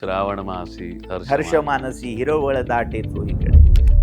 श्रावण मासी हर्ष मानसी हिरवळ दाटे चोहीकडे.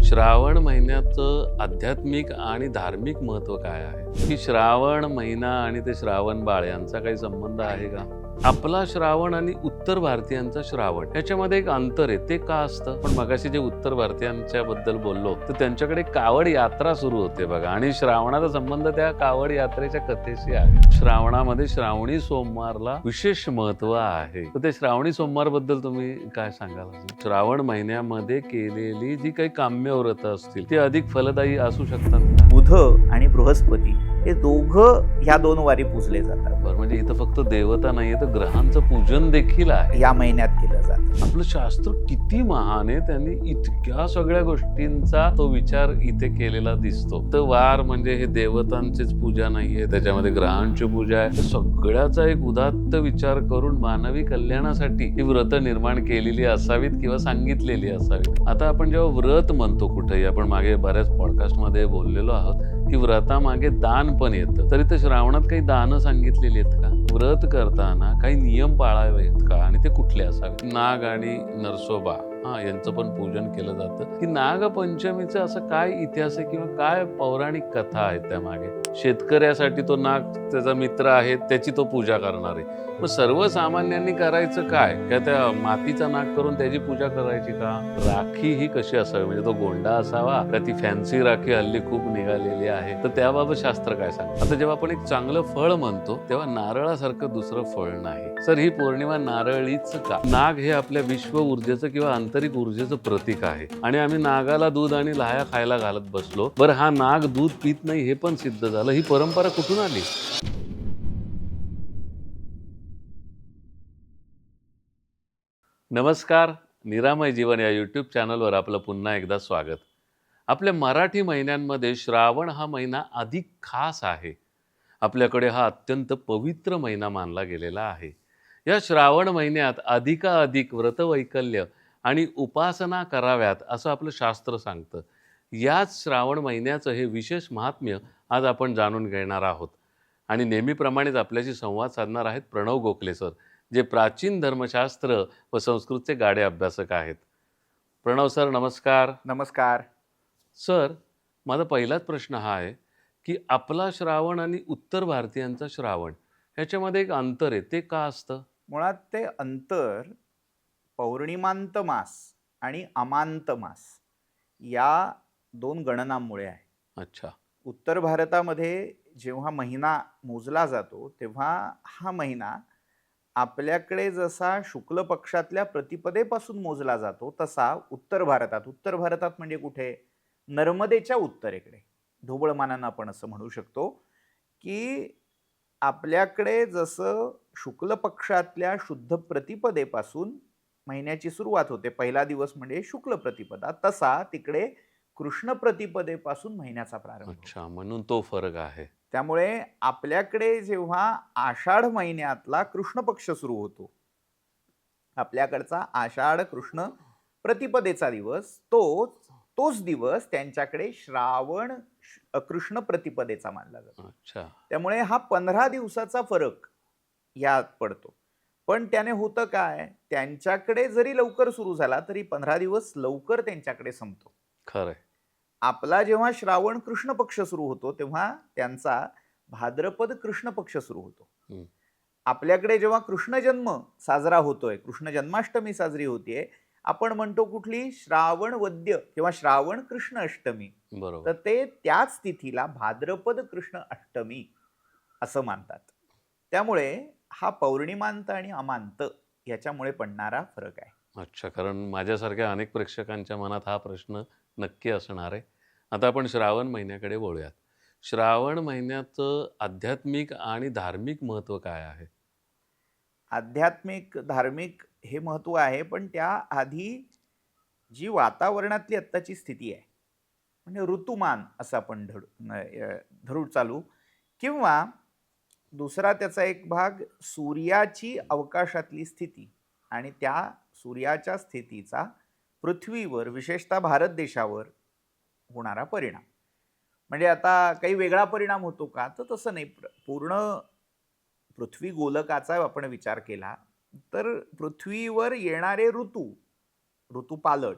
श्रावण महिन्याचं आध्यात्मिक आणि धार्मिक महत्व काय आहे की श्रावण महिना आणि ते श्रावण बाळ यांचा काही संबंध आहे का? आपला श्रावण आणि उत्तर भारतीयांचा श्रावण याच्यामध्ये एक अंतर आहे. ते का असतं? पण मगाशी जे उत्तर भारतीयांच्या बद्दल बोललो तर त्यांच्याकडे कावड यात्रा सुरू होते बघा, आणि श्रावणाचा संबंध त्या कावड यात्रेच्या कथेशी आहे. श्रावणामध्ये श्रावणी सोमवारला विशेष महत्व आहे. तर ते श्रावणी सोमवार बद्दल तुम्ही काय सांगाल? श्रावण महिन्यामध्ये केलेली जी काही काम्य व्रत असतील ते अधिक फलदायी असू शकतात. बुध आणि बृहस्पती हे दोघं ह्या दोन वारी पूजले जातात. बरं, म्हणजे इथं फक्त देवता नाहीये तर ग्रहांचं पूजन देखील आहे. या महिन्यात केलं जातं. आपलं शास्त्र किती महान आहे, त्यांनी इतक्या सगळ्या गोष्टींचा तो विचार इथे केलेला दिसतो. तर वार म्हणजे हे देवतांचीच पूजा नाहीये, त्याच्यामध्ये ग्रहांची पूजा आहे. सगळ्याचा एक उदात्त विचार करून मानवी कल्याणासाठी ही व्रत निर्माण केलेली असावीत किंवा सांगितलेली असावीत. आता आपण जेव्हा व्रत म्हणतो कुठेही, आपण मागे बऱ्याच पॉडकास्टमध्ये बोललेलो आहोत की व्रतामागे दान पण येतं. तरी तर श्रावणात काही दानं सांगितलेली आहेत का? व्रत करताना काही नियम पाळावेत का, आणि ते कुठले असावे? नाग आणि नरसोबा यांचं पण पूजन केलं जातं. की नागपंचमीचं असं काय इतिहास आहे किंवा काय पौराणिक कथा आहे त्यामागे? शेतकऱ्यासाठी तो नाग त्याचा मित्र आहे, त्याची तो पूजा करणार आहे. मग सर्वसामान्यांनी करायचं काय? का त्या मातीचा नाग करून त्याची पूजा करायची का? राखी ही कशी असावी? म्हणजे तो गोंडा असावा का ती फॅन्सी राखी हल्ली खूप निघालेली आहे? तर त्याबाबत शास्त्र काय सांगतं? आता जेव्हा आपण एक चांगलं फळ म्हणतो तेव्हा नारळासारखं दुसरं फळ नाही. सर, ही पौर्णिमा नारळीच का? नाग हे आपल्या विश्व ऊर्जेचं किंवा आंतरिक ऊर्जेचं प्रतीक आहे, आणि आम्ही नागाला दूध आणि लाह्या खायला घालत बसलो. बरं, हा नाग दूध पित नाही हे पण सिद्ध झालं. ही परंपरा कुठून आली? नमस्कार, निरामय जीवन या यूट्यूब चॅनलवर आपलं पुन्हा एकदा स्वागत. आपल्या मराठी महिन्यांमध्ये श्रावण हा महिना अधिक खास आहे. आपल्याकडे हा अत्यंत पवित्र महिना मानला गेलेला आहे. या श्रावण महिन्यात अधिकाधिक व्रतवैकल्य आणि उपासना कराव्यात असं आपलं शास्त्र सांगतं. याच श्रावण महिन्याचं हे विशेष महात्म्य आज आपण जाणून घेणार आहोत. आणि नेहमीप्रमाणेच आपल्याशी संवाद साधणार आहेत प्रणव गोखले सर, जे प्राचीन धर्मशास्त्र व संस्कृतचे गाढे अभ्यासक आहेत. प्रणव सर, नमस्कार. नमस्कार. सर, माझा पहिलाच प्रश्न हा आहे की आपला श्रावण आणि उत्तर भारतीयांचा श्रावण ह्याच्यामध्ये एक अंतर आहे, ते का असतं? मुळात ते अंतर पौर्णिमांत मास आणि अमांत मास या दोन गणनांमुळे आहे. अच्छा. उत्तर भारतामध्ये जेव्हा महिना मोजला जातो तेव्हा हा महिना आपल्याकडे जसा शुक्ल पक्षातल्या प्रतिपदेपासून मोजला जातो तसा उत्तर भारतात म्हणजे कुठे? नर्मदेच्या उत्तरेकडे, ढोबळमानानं आपण असं म्हणू शकतो की आपल्याकडे जसं शुक्ल पक्षातल्या शुद्ध प्रतिपदेपासून महिन्याची सुरुवात होते, पहिला दिवस म्हणजे शुक्ल प्रतिपदा, तसा तिकडे कृष्ण प्रतिपदेपासून महिन्याचा प्रारंभ होतो. अच्छा, म्हणून तो फरक आहे. त्यामुळे आपल्याकडे जेव्हा आषाढ महिन्यातला कृष्ण पक्ष सुरू होतो, आपल्याकडचा आषाढ कृष्ण प्रतिपदेचा दिवस, तोच दिवस त्यांच्याकडे श्रावण कृष्ण प्रतिपदेचा मानला जातो. अच्छा. त्यामुळे हा 15 दिवसाचा फरक यात पडतो. पण त्याने होतं काय, त्यांच्याकडे जरी लवकर सुरू झाला तरी 15 दिवस लवकर त्यांच्याकडे संपतो. खरंय. आपला जेव्हा श्रावण कृष्ण पक्ष सुरू होतो तेव्हा त्यांचा भाद्रपद कृष्ण पक्ष सुरू होतो. आपल्याकडे जेव्हा कृष्ण जन्म साजरा होतोय, कृष्ण जन्माष्टमी साजरी होतीये, आपण म्हणतो कुठली? श्रावण वद्य किंवा श्रावण कृष्ण अष्टमी. बरोबर. तर ते त्याच तिथीला भाद्रपद कृष्ण अष्टमी असं मानतात. त्यामुळे हा पौर्णिमांत आणि अमांत याच्यामुळे पडणारा फरक आहे. अच्छा, कारण माझ्यासारख्या अनेक प्रेक्षकांच्या मनात हा प्रश्न नक्की असणार आहे. आता आपण श्रावण महिन्याकडे वळूयात. श्रावण महिन्याचं आध्यात्मिक आणि धार्मिक महत्व काय आहे? आध्यात्मिक धार्मिक हे महत्व आहे, पण त्याआधी जी वातावरणातली आत्ताची स्थिती आहे, म्हणजे ऋतुमान असं आपण धरू चालू, किंवा दुसरा त्याचा एक भाग सूर्याची अवकाशातली स्थिती आणि त्या सूर्याच्या स्थितीचा पृथ्वीवर, विशेषतः भारत देशावर होणारा परिणाम. म्हणजे आता काही वेगळा परिणाम होतो का? तर तसं नाही. पूर्ण पृथ्वी गोलकाचा आपण विचार केला तर पृथ्वीवर येणारे ऋतुपालट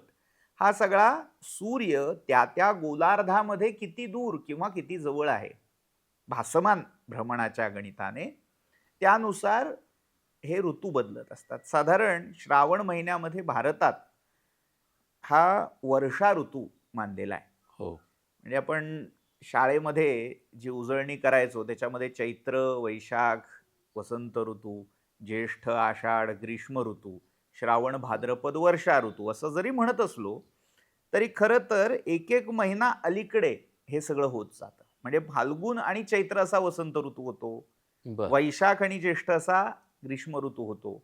हा सगळा सूर्य त्या त्या गोलार्धामध्ये किती दूर किंवा किती जवळ आहे भासमान भ्रमणाच्या गणिताने, त्यानुसार हे ऋतू बदलत असतात. साधारण श्रावण महिन्यामध्ये भारतात हा वर्षा ऋतू मानलेला आहे. हो. म्हणजे आपण शाळेमध्ये जी उजळणी करायचो त्याच्यामध्ये चैत्र, वैशाख, वसंत ऋतू, ज्येष्ठ, आषाढ, ग्रीष्म ऋतू, श्रावण, भाद्रपद, वर्षा ऋतू असं जरी म्हणत असलो तरी खरं तर एक एक महिना अलीकडे हे सगळं होत जातं. म्हणजे फाल्गुन आणि चैत्र असा वसंत ऋतू होतो, बर. वैशाख आणि ज्येष्ठ असा ग्रीष्म ऋतू होतो.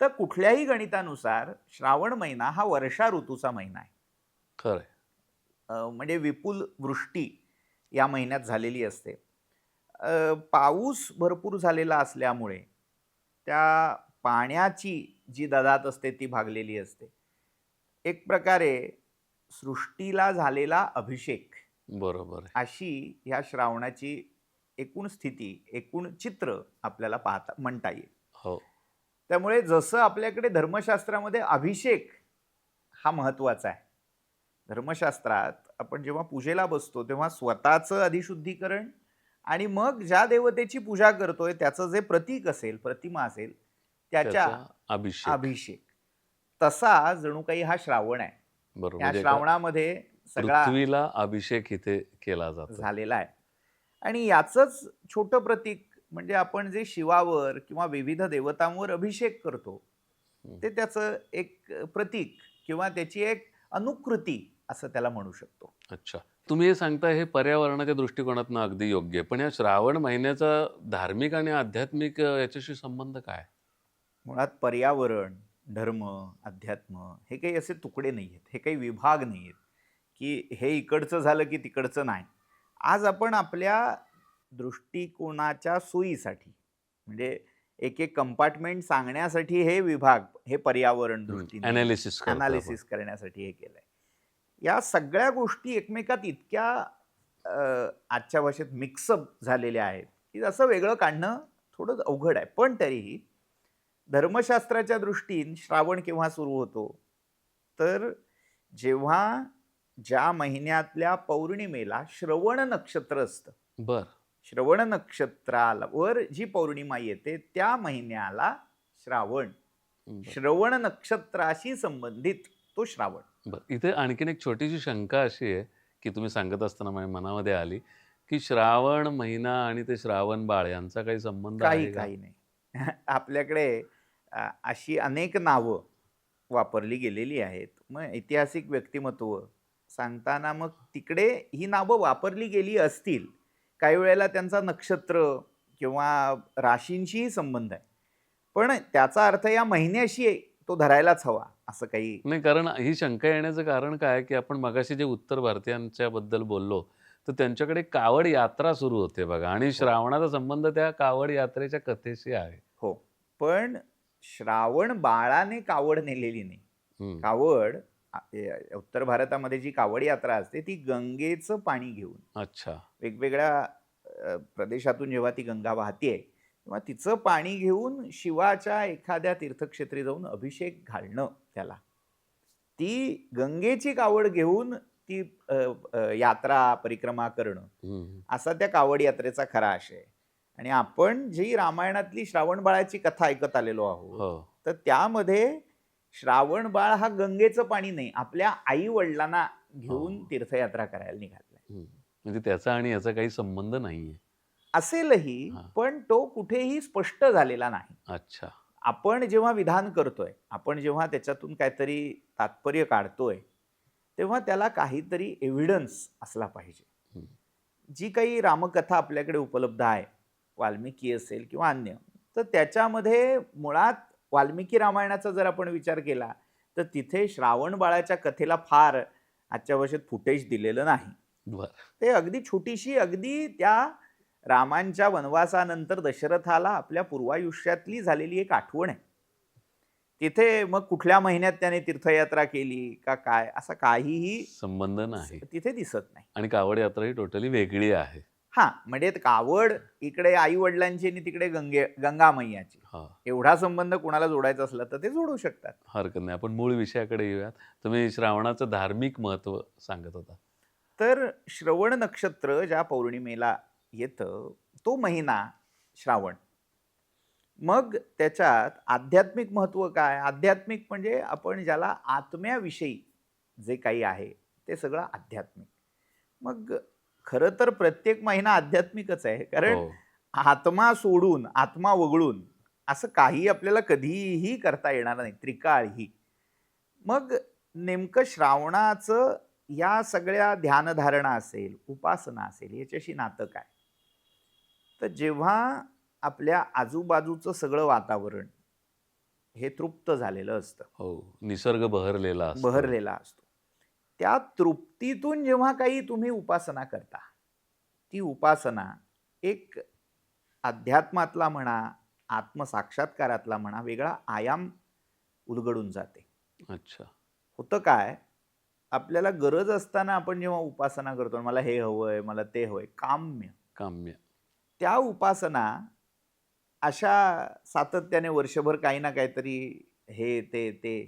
तर कुठल्याही गणितानुसार श्रावण महिना हा वर्षा ऋतूचा महिना आहे. खरंय. म्हणजे विपुल वृष्टी या महिन्यात झालेली असते. पाऊस भरपूर झालेला असल्यामुळे त्या पाण्याची जी ददात असते ती भागलेली असते. एक प्रकारे सृष्टीला झालेला अभिषेक बरोबर आहे. अशी ह्या श्रावणाची एकूण स्थिती, एकूण चित्र आपल्याला म्हणता येईल. हो. त्यामुळे जसं आपल्याकडे धर्मशास्त्रामध्ये अभिषेक हा महत्वाचा आहे, धर्मशास्त्रात आपण जेव्हा पूजेला बसतो तेव्हा स्वतःचं अधिशुद्धीकरण आणि मग ज्या देवतेची पूजा करतोय त्याचं जे प्रतीक असेल, प्रतिमा असेल, त्याच्या अभिषेक, तसा जणू काही हा श्रावण आहे. बरोबर. या म्हणजे श्रावणामध्ये सगळा पृथ्वीला अभिषेक इथे केला जातो. झालेला आहे. आणि याचंच छोटं प्रतीक म्हणजे आपण जे शिवावर किंवा विविध देवतांवर अभिषेक करतो ते त्याचं एक प्रतीक किंवा त्याची एक अनुकृती असं त्याला म्हणू शकतो. अच्छा. तुम्ही हे सांगताय हे पर्यावरणाच्या दृष्टिकोनातून अगदी योग्य. पण या श्रावण महिन्याचा धार्मिक आणि आध्यात्मिक याच्याशी संबंध काय? मुळात पर्यावरण, धर्म, अध्यात्म हे काही असे तुकडे नाही आहेत, हे काही विभाग नाही आहेत की हे इकडचं झालं की तिकडचं नाही. आज आपण आपल्या दृष्टिकोनाच्या सोयीसाठी म्हणजे एक एक कंपार्टमेंट सांगण्यासाठी हे विभाग, हे पर्यावरण दृष्टीने अनालिसिस करण्यासाठी हे केलंय. या सगळ्या गोष्टी एकमेकात इतक्या आजच्या भाषेत मिक्सअप झालेल्या आहेत की असं वेगळं काढणं थोडं अवघड आहे. पण तरीही धर्मशास्त्राच्या दृष्टीने श्रावण केव्हा सुरू होतो तर जेव्हा ज्या महिन्यातल्या पौर्णिमेला श्रवण नक्षत्र असतं. बर. श्रवण नक्षत्रावर जी पौर्णिमा येते त्या महिन्याला श्रावण, श्रवण नक्षत्राशी संबंधित तो श्रावण. बरं. इथे आणखीन एक छोटीशी शंका अशी आहे की तुम्ही सांगत असताना माझ्या मनामध्ये आली की श्रावण महिना आणि ते श्रावण बाळ यांचा काही संबंध आहे का? काही नाही. आपल्याकडे अशी अनेक नावं वापरली गेलेली आहेत. मग ऐतिहासिक व्यक्तिमत्व सांगताना मग तिकडे ही नावं वापरली गेली असतील. काही वेळेला त्यांचा नक्षत्र किंवा राशींशीही संबंध आहे, पण त्याचा अर्थ या महिन्याशी तो धरायलाच हवा असं काही नाही. कारण ही शंका येण्याचं कारण काय की आपण मगाशी जे उत्तर भारतीयांच्या बद्दल बोललो तर त्यांच्याकडे कावड यात्रा सुरू होते बघा, आणि श्रावणाचा संबंध त्या कावड यात्रेच्या कथेशी आहे. हो, पण श्रावण बाळाने कावड नेलेली नाही. कावड उत्तर भारतामध्ये जी कावड यात्रा असते ती गंगेचं पाणी घेऊन, अच्छा, वेगवेगळ्या प्रदेशातून जेव्हा ती गंगा वाहतीये तेव्हा तिचं पाणी घेऊन शिवाच्या एखाद्या तीर्थक्षेत्री जाऊन अभिषेक घालणं, त्याला ती गंगेची कावड घेऊन ती यात्रा परिक्रमा करणं, असा त्या कावड यात्रेचा खरा आशय आहे. आणि आपण जी रामायणातली श्रावण बाळाची कथा ऐकत आलेलो आहोत तर त्यामध्ये श्रावण बाळ हा गंगेचं पाणी नाही, आपल्या आई वडिलांना घेऊन तीर्थयात्रा करायला निघालाय. म्हणजे त्याचा आणि याचा काही संबंध नाहीये. असेलही, पण तो कुठेही स्पष्ट झालेला नाही. अच्छा. आपण जेव्हा विधान करतोय, आपण जेव्हा त्याच्यातून काहीतरी तात्पर्य काढतोय तेव्हा त्याला काहीतरी एव्हिडन्स असला पाहिजे. जी काही रामकथा आपल्याकडे उपलब्ध आहे, वाल्मिकी असेल किंवा अन्य, तर त्याच्यामध्ये मुळात वाल्मिकी रामायणाचा जर आपण विचार केला तर तिथे श्रावण बाळाच्या कथेला फार आजच्या भाषेत फुटेज दिलेलं नाही. ते अगदी छोटीशी, अगदी त्या रामांच्या वनवासानंतर दशरथाला आपल्या पूर्वायुष्यातली झालेली एक आठवण आहे. तिथे मग कुठल्या महिन्यात त्याने तीर्थयात्रा केली का काय असा काहीही संबंध नाही, तिथे दिसत नाही. आणि कावड यात्रा ही टोटली वेगळी आहे. हा म्हणजे एक आवड इकडे आई वडिलांची आणि तिकडे गंगा मैयाची, हा, एवढा संबंध कुणाला जोडायचा असला तर ते जोडू शकतात. हरकत नाही. आपण मूळ विषयाकडे येऊयात. तुम्ही श्रावणाचं धार्मिक महत्व सांगत होता. तर श्रवण नक्षत्र ज्या पौर्णिमेला येतं तो महिना श्रावण. मग त्याच्यात आध्यात्मिक महत्व काय? आध्यात्मिक म्हणजे आपण ज्याला आत्म्याविषयी जे काही आहे ते सगळं आध्यात्मिक. मग खरं तर प्रत्येक महिना आध्यात्मिकच आहे, हो, कारण आत्मा सोडून आत्मा वगळून असं काही आपल्याला कधीही करता येणार नाही, त्रिकाळही. मग नेमकं श्रावणाचं या सगळ्या ध्यानधारणा असेल, उपासना असेल, याच्याशी नातं काय? तर जेव्हा आपल्या आजूबाजूचं सगळं वातावरण हे तृप्त झालेलं असतं, हो. निसर्ग बहरलेला असतो. बहरलेला असतो, त्या तृप्तीतून जेव्हा काही तुम्ही उपासना करता, ती उपासना एक अध्यात्मातला म्हणा, आत्मसाक्षात्कारातला म्हणा, वेगळा आयाम उलगडून जाते. अच्छा. होतं काय, आपल्याला गरज असताना आपण जेव्हा उपासना करतो, मला हे हवंय, मला ते हवंय, काम्य, काम्य. त्या उपासना अशा सातत्याने वर्षभर काही ना काहीतरी हे ते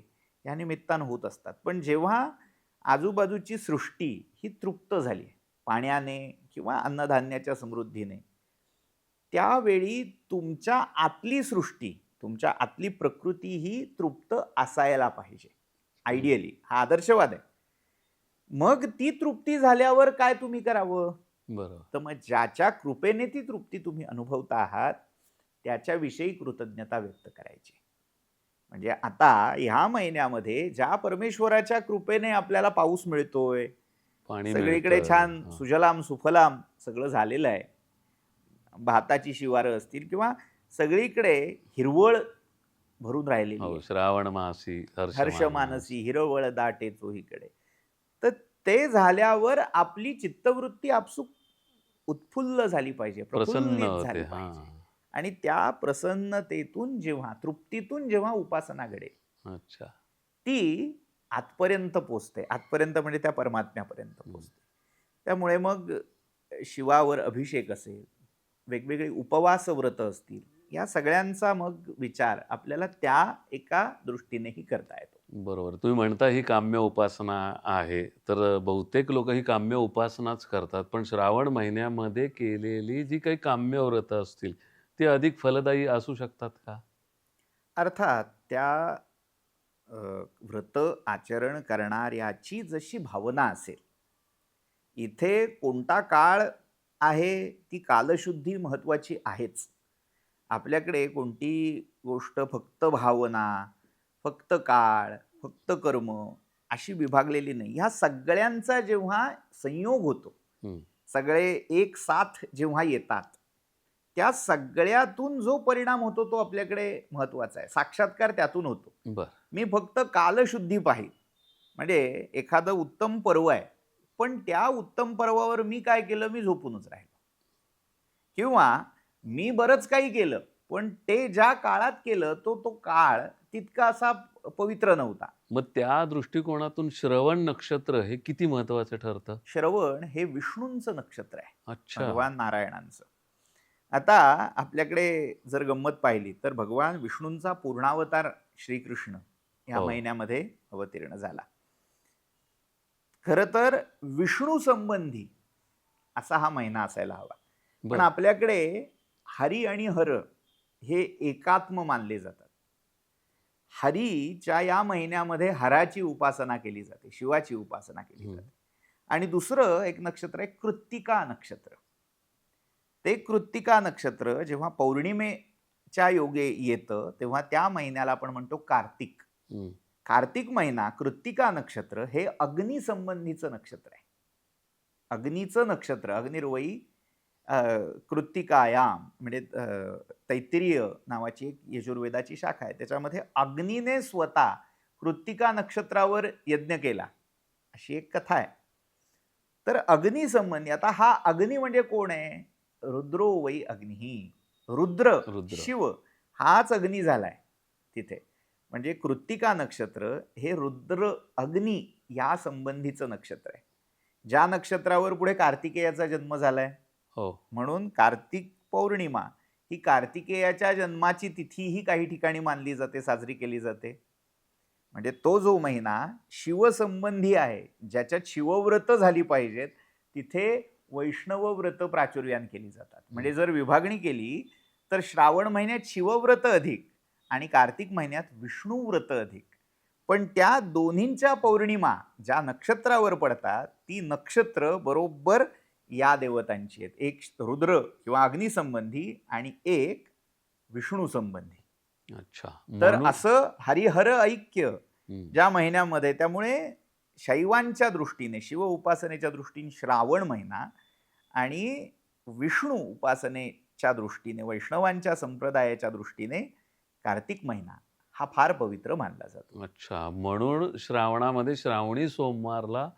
या निमित्तानं होत असतात. पण जेव्हा आजूबाजूची सृष्टी ही तृप्त झाली पाण्याने किंवा अन्नधान्याच्या समृद्धीने, त्यावेळी तुमच्या आतली सृष्टी, तुमच्या आतली प्रकृती ही तृप्त असायला पाहिजे. आयडियली हा आदर्शवाद आहे. मग ती तृप्ती झाल्यावर काय तुम्ही करावं? बरोबर. तर मग ज्याच्या कृपेने ती तृप्ती तुम्ही अनुभवता आहात त्याच्याविषयी कृतज्ञता व्यक्त करायची. म्हणजे आता ह्या महिन्यामध्ये ज्या परमेश्वराच्या कृपेने आपल्याला पाऊस मिळतोय, पाणी सगळीकडे मिळतं. छान हां. सुजलाम सुफलाम सगळं झालेलं आहे, भाताची शिवारं असतील किंवा सगळीकडे हिरवळ भरून राहिलेली हो, आहे, श्रावण मासी हर्ष हर्षमानसी. मानसी हिरवळ दाटे चोहीकडे. तर ते झाल्यावर आपली चित्तवृत्ती आपसूक उत्फुल्ल झाली पाहिजे, प्रसन्न प्रफुल्लित होते. झाली हां. पाहिजे. आणि त्या प्रसन्नतेतून जेव्हा, तृप्तीतून जेव्हा उपासना घडेल, अच्छा. ती आतपर्यंत पोचते. आतपर्यंत म्हणजे त्या परमात्म्यापर्यंत पोचते. त्यामुळे मग शिवावर अभिषेक असेल, वेगवेगळी उपवास व्रत असतील, या सगळ्यांचा मग विचार आपल्याला त्या एका दृष्टीनेही करता येतो. बरोबर. तुम्ही म्हणता ही काम्य उपासना आहे, तर बहुतेक लोकं ही काम्य उपासनाच करतात. पण श्रावण महिन्यामध्ये केलेली जी काही काम्य व्रतं असतील, ती अधिक फलदायी असू शकतात का? अर्थात त्या व्रत आचरण करणाऱ्याची जशी भावना असेल, इथे कोणता काळ आहे ती कालशुद्धी महत्वाची आहेच. आपल्याकडे कोणती गोष्ट फक्त भावना, फक्त काळ, फक्त कर्म अशी विभागलेली नाही. ह्या सगळ्यांचा जेव्हा संयोग होतो, हं. सगळे एक साथ जेव्हा येतात, त्या सगळ्यातून जो परिणाम होतो तो आपल्याकडे महत्वाचा आहे. साक्षात्कार त्यातून होतो. बरं. मी फक्त कालशुद्धी पाहिली, म्हणजे एखादं उत्तम पर्व आहे, पण त्या उत्तम पर्वावर मी काय केलं? मी झोपूनच राहिलो. किंवा मी बरंच काही केलं, पण ते ज्या काळात केलं तो काळ तितका असा पवित्र नव्हता. मग त्या दृष्टिकोनातून श्रवण नक्षत्र हे किती महत्वाचं ठरतं? श्रवण हे विष्णूंचं नक्षत्र आहे, अच्छा. भगवान नारायणांचं. आता आपल्याकडे जर गंमत पाहिली तर भगवान विष्णूंचा पूर्णावतार श्रीकृष्ण या हो. महिन्यामध्ये अवतीर्ण झाला. खरं तर विष्णू संबंधी असा हा महिना असायला हवा. पण बरं. आपल्याकडे हरी आणि हर हे एकात्म मानले जातात. हरीच्या या महिन्यामध्ये हराची उपासना केली जाते, शिवाची उपासना केली हं. जाते. आणि दुसरं एक नक्षत्र आहे कृत्तिका नक्षत्र. ते कृत्तिका नक्षत्र जेव्हा पौर्णिमेच्या योगे येतं तेव्हा त्या महिन्याला आपण म्हणतो कार्तिक. हं. कार्तिक महिना, कृत्तिका नक्षत्र हे अग्नी संबंधीचं नक्षत्र आहे. अग्नीचं नक्षत्र, अग्निर्वयी कृत्तिकायाम म्हणजे तैत्तिरीय नावाची एक यजुर्वेदाची शाखा आहे, त्याच्यामध्ये अग्नीने स्वतः कृत्तिका नक्षत्रावर यज्ञ केला अशी एक कथा आहे. तर अग्नी संबंधी, आता हा अग्नी म्हणजे कोण आहे? रुद्रो वै अग्निही, रुद्र रुद्र. शिव हाच अग्नी झालाय तिथे. म्हणजे कृत्तिका नक्षत्र हे रुद्र अग्नी या संबंधीचं नक्षत्र आहे. ज्या नक्षत्रावर पुढे कार्तिकेयाचा जन्म झालाय हो. म्हणून कार्तिक पौर्णिमा ही कार्तिकेयाच्या जन्माची तिथीही काही ठिकाणी मानली जाते, साजरी केली जाते. म्हणजे तो जो महिना शिवसंबंधी आहे, ज्याच्यात शिवव्रत झाली पाहिजेत, तिथे वैष्णव व्रत प्राचुर्यान केली जातात. म्हणजे जर विभागणी केली तर श्रावण महिन्यात शिवव्रत अधिक आणि कार्तिक महिन्यात विष्णू व्रत अधिक. पण त्या दोन्हींच्या पौर्णिमा ज्या नक्षत्रावर पडतात ती नक्षत्र बरोबर या देवतांची आहेत. एक रुद्र किंवा अग्निसंबंधी आणि एक विष्णू संबंधी. अच्छा. तर म्हणून असं हरिहर ऐक्य हम्म. ज्या महिन्यामध्ये, त्यामुळे शैवांच्या दृष्टीने शिव उपासनेच्या दृष्टीने श्रावण महिना आणि विष्णू उपासनेच्या दृष्टीने वैष्णवांच्या संप्रदायाच्या दृष्टीने कार्तिक महिना हा फार पवित्र मानला जातो. अच्छा, म्हणून श्रावणामध्ये श्रावणी सोमवारला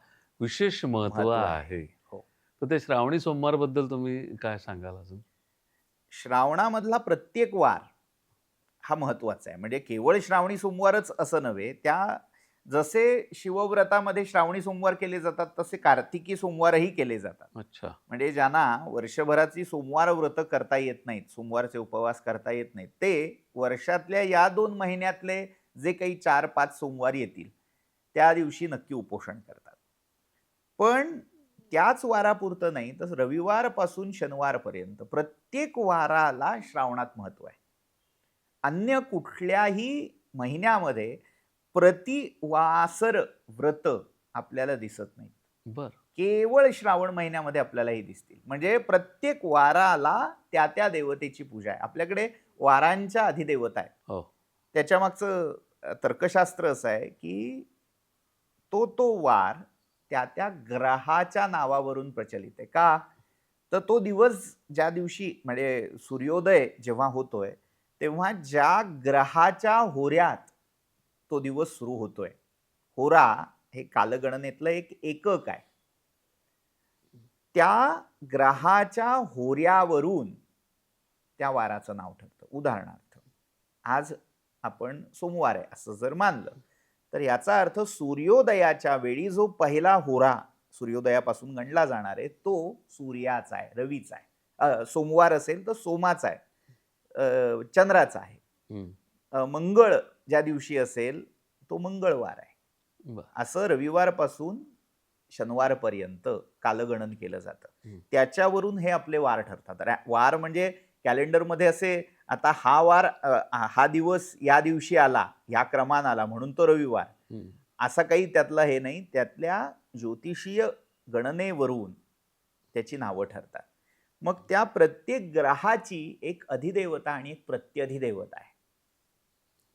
विशेष महत्व महत्व आहे. हो. तर ते श्रावणी सोमवार बद्दल तुम्ही काय सांगाल अजून? श्रावणामधला प्रत्येक वार हा महत्वाचा आहे. म्हणजे केवळ श्रावणी सोमवारच असं नव्हे, त्या जसे शिवव्रतामध्ये श्रावणी सोमवार केले जातात तसे कार्तिकी सोमवारही केले जातात. अच्छा. म्हणजे ज्यांना वर्षभराची सोमवार व्रत करता येत नाहीत, सोमवारचे उपवास करता येत नाहीत, ते वर्षातल्या या 2 महिन्यातले जे काही 4-5 सोमवार येतील त्या दिवशी नक्की उपोषण करतात. पण त्याच वारापुरतं नाही तर रविवारपासून शनिवारपर्यंत प्रत्येक वाराला श्रावणात महत्व आहे. अन्य कुठल्याही महिन्यामध्ये प्रतिवासर व्रत आपल्याला दिसत नाही. बर. केवळ श्रावण महिन्यामध्ये आपल्यालाही दिसतील. म्हणजे प्रत्येक वाराला त्या त्या देवतेची पूजा आहे. आपल्याकडे वारांच्या अधिदेवता आहे. हो. त्याच्या मागचं तर्कशास्त्र असं आहे की तो वार त्या त्या ग्रहाच्या नावावरून प्रचलित आहे. का? तर तो दिवस ज्या दिवशी म्हणजे सूर्योदय जेव्हा होतोय तेव्हा ज्या ग्रहाच्या होऱ्यात तो दिवस सुरू होतोय, होरा हे कालगणनेतलं एक एकक आहे, त्या ग्रहाच्या होऱ्यावरून त्या वाराचं नाव ठरतं. उदाहरणार्थ आज आपण सोमवार आहे असं जर मानलं तर याचा अर्थ सूर्योदयाच्या वेळी जो पहिला होरा सूर्योदयापासून गणला जाणार आहे तो सूर्याचा आहे, रवीचा आहे. सोमवार असेल तर सोमाचा आहे, चंद्राचा आहे. मंगळ ज्या दिवशी असेल तो मंगळवार आहे. असं रविवारपासून शनिवारपर्यंत कालगणन केलं जातं. त्याच्यावरून हे आपले वार ठरतात. वार म्हणजे कॅलेंडरमध्ये असे आता हा वार हा दिवस या दिवशी आला, या क्रमानं आला म्हणून तो रविवार, असं काही त्यातलं हे नाही. त्यातल्या ज्योतिषीय गणनेवरून त्याची नावं ठरतात. मग त्या प्रत्येक ग्रहाची एक अधिदेवता आणि एक प्रत्यधिदेवता आहे.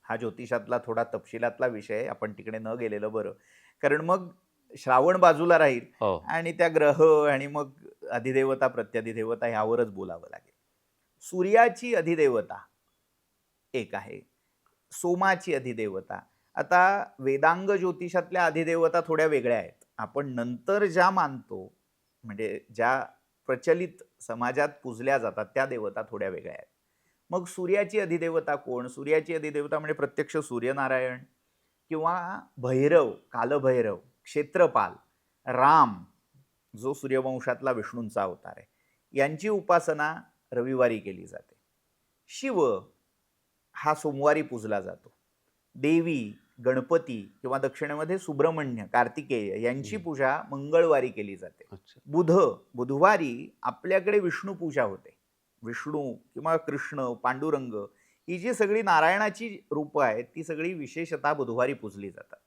हा ज्योतिषातला थोडा तपशिलातला विषय, आपण तिकडे न गेलेलं बरं, कारण मग श्रावण बाजूला राहील आणि त्या ग्रह आणि मग अधिदेवता प्रत्यधिदेवता ह्यावरच बोलावं लागेल. सूर्याची अधिदेवता एक आहे, सोमाची अधिदेवता. आता वेदांग ज्योतिषातल्या अधिदेवता थोड्या वेगळ्या आहेत. आपण नंतर ज्या मानतो म्हणजे ज्या प्रचलित समाजात पूजल्या जातात त्या देवता थोड्या वेगळ्या आहेत. मग सूर्याची अधिदेवता कोण? सूर्याची अधिदेवता म्हणजे प्रत्यक्ष सूर्यनारायण किंवा भैरव, कालभैरव, क्षेत्रपाल, राम जो सूर्यवंशातला विष्णूंचा अवतार आहे, यांची उपासना रविवारी केली जाते. शिव हा सोमवारी पूजला जातो. देवी, गणपती किंवा दक्षिणेमध्ये सुब्रह्मण्य, कार्तिकेय यांची पूजा मंगळवारी केली जाते. बुधवारी आपल्याकडे विष्णू पूजा होते. विष्णू किंवा कृष्ण, पांडुरंग ही जी सगळी नारायणाची रूपं आहेत ती सगळी विशेषतः बुधवारी पूजली जातात.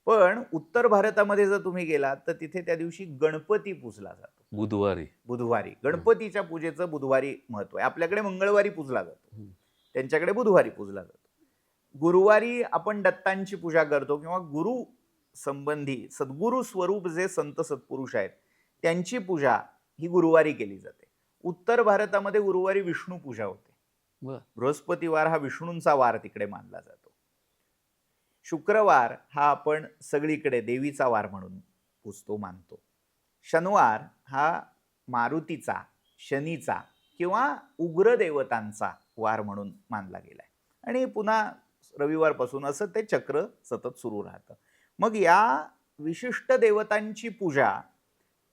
पण उत्तर भारतामध्ये जर तुम्ही गेलात तर तिथे त्या दिवशी गणपती पूजला जातो. बुधवारी गणपतीच्या पूजेचं बुधवारी महत्व आहे. आपल्याकडे मंगळवारी पूजला जातो, त्यांच्याकडे बुधवारी पूजला जातो. गुरुवारी आपण दत्तांची पूजा करतो किंवा गुरु संबंधी सद्गुरु स्वरूप जे संत सत्पुरुष आहेत त्यांची पूजा ही गुरुवारी केली जाते. उत्तर भारतामध्ये गुरुवारी विष्णू पूजा होते. बृहस्पतिवार हा विष्णूंचा वार तिकडे मानला जातो. शुक्रवार हा आपण सगळीकडे देवीचा वार म्हणून पूजतो, मानतो. शनिवार हा मारुतीचा, शनीचा किंवा उग्र देवतांचा वार म्हणून मानला गेलाय. आणि पुन्हा रविवारपासून असं ते चक्र सतत सुरू राहतं. मग या विशिष्ट देवतांची पूजा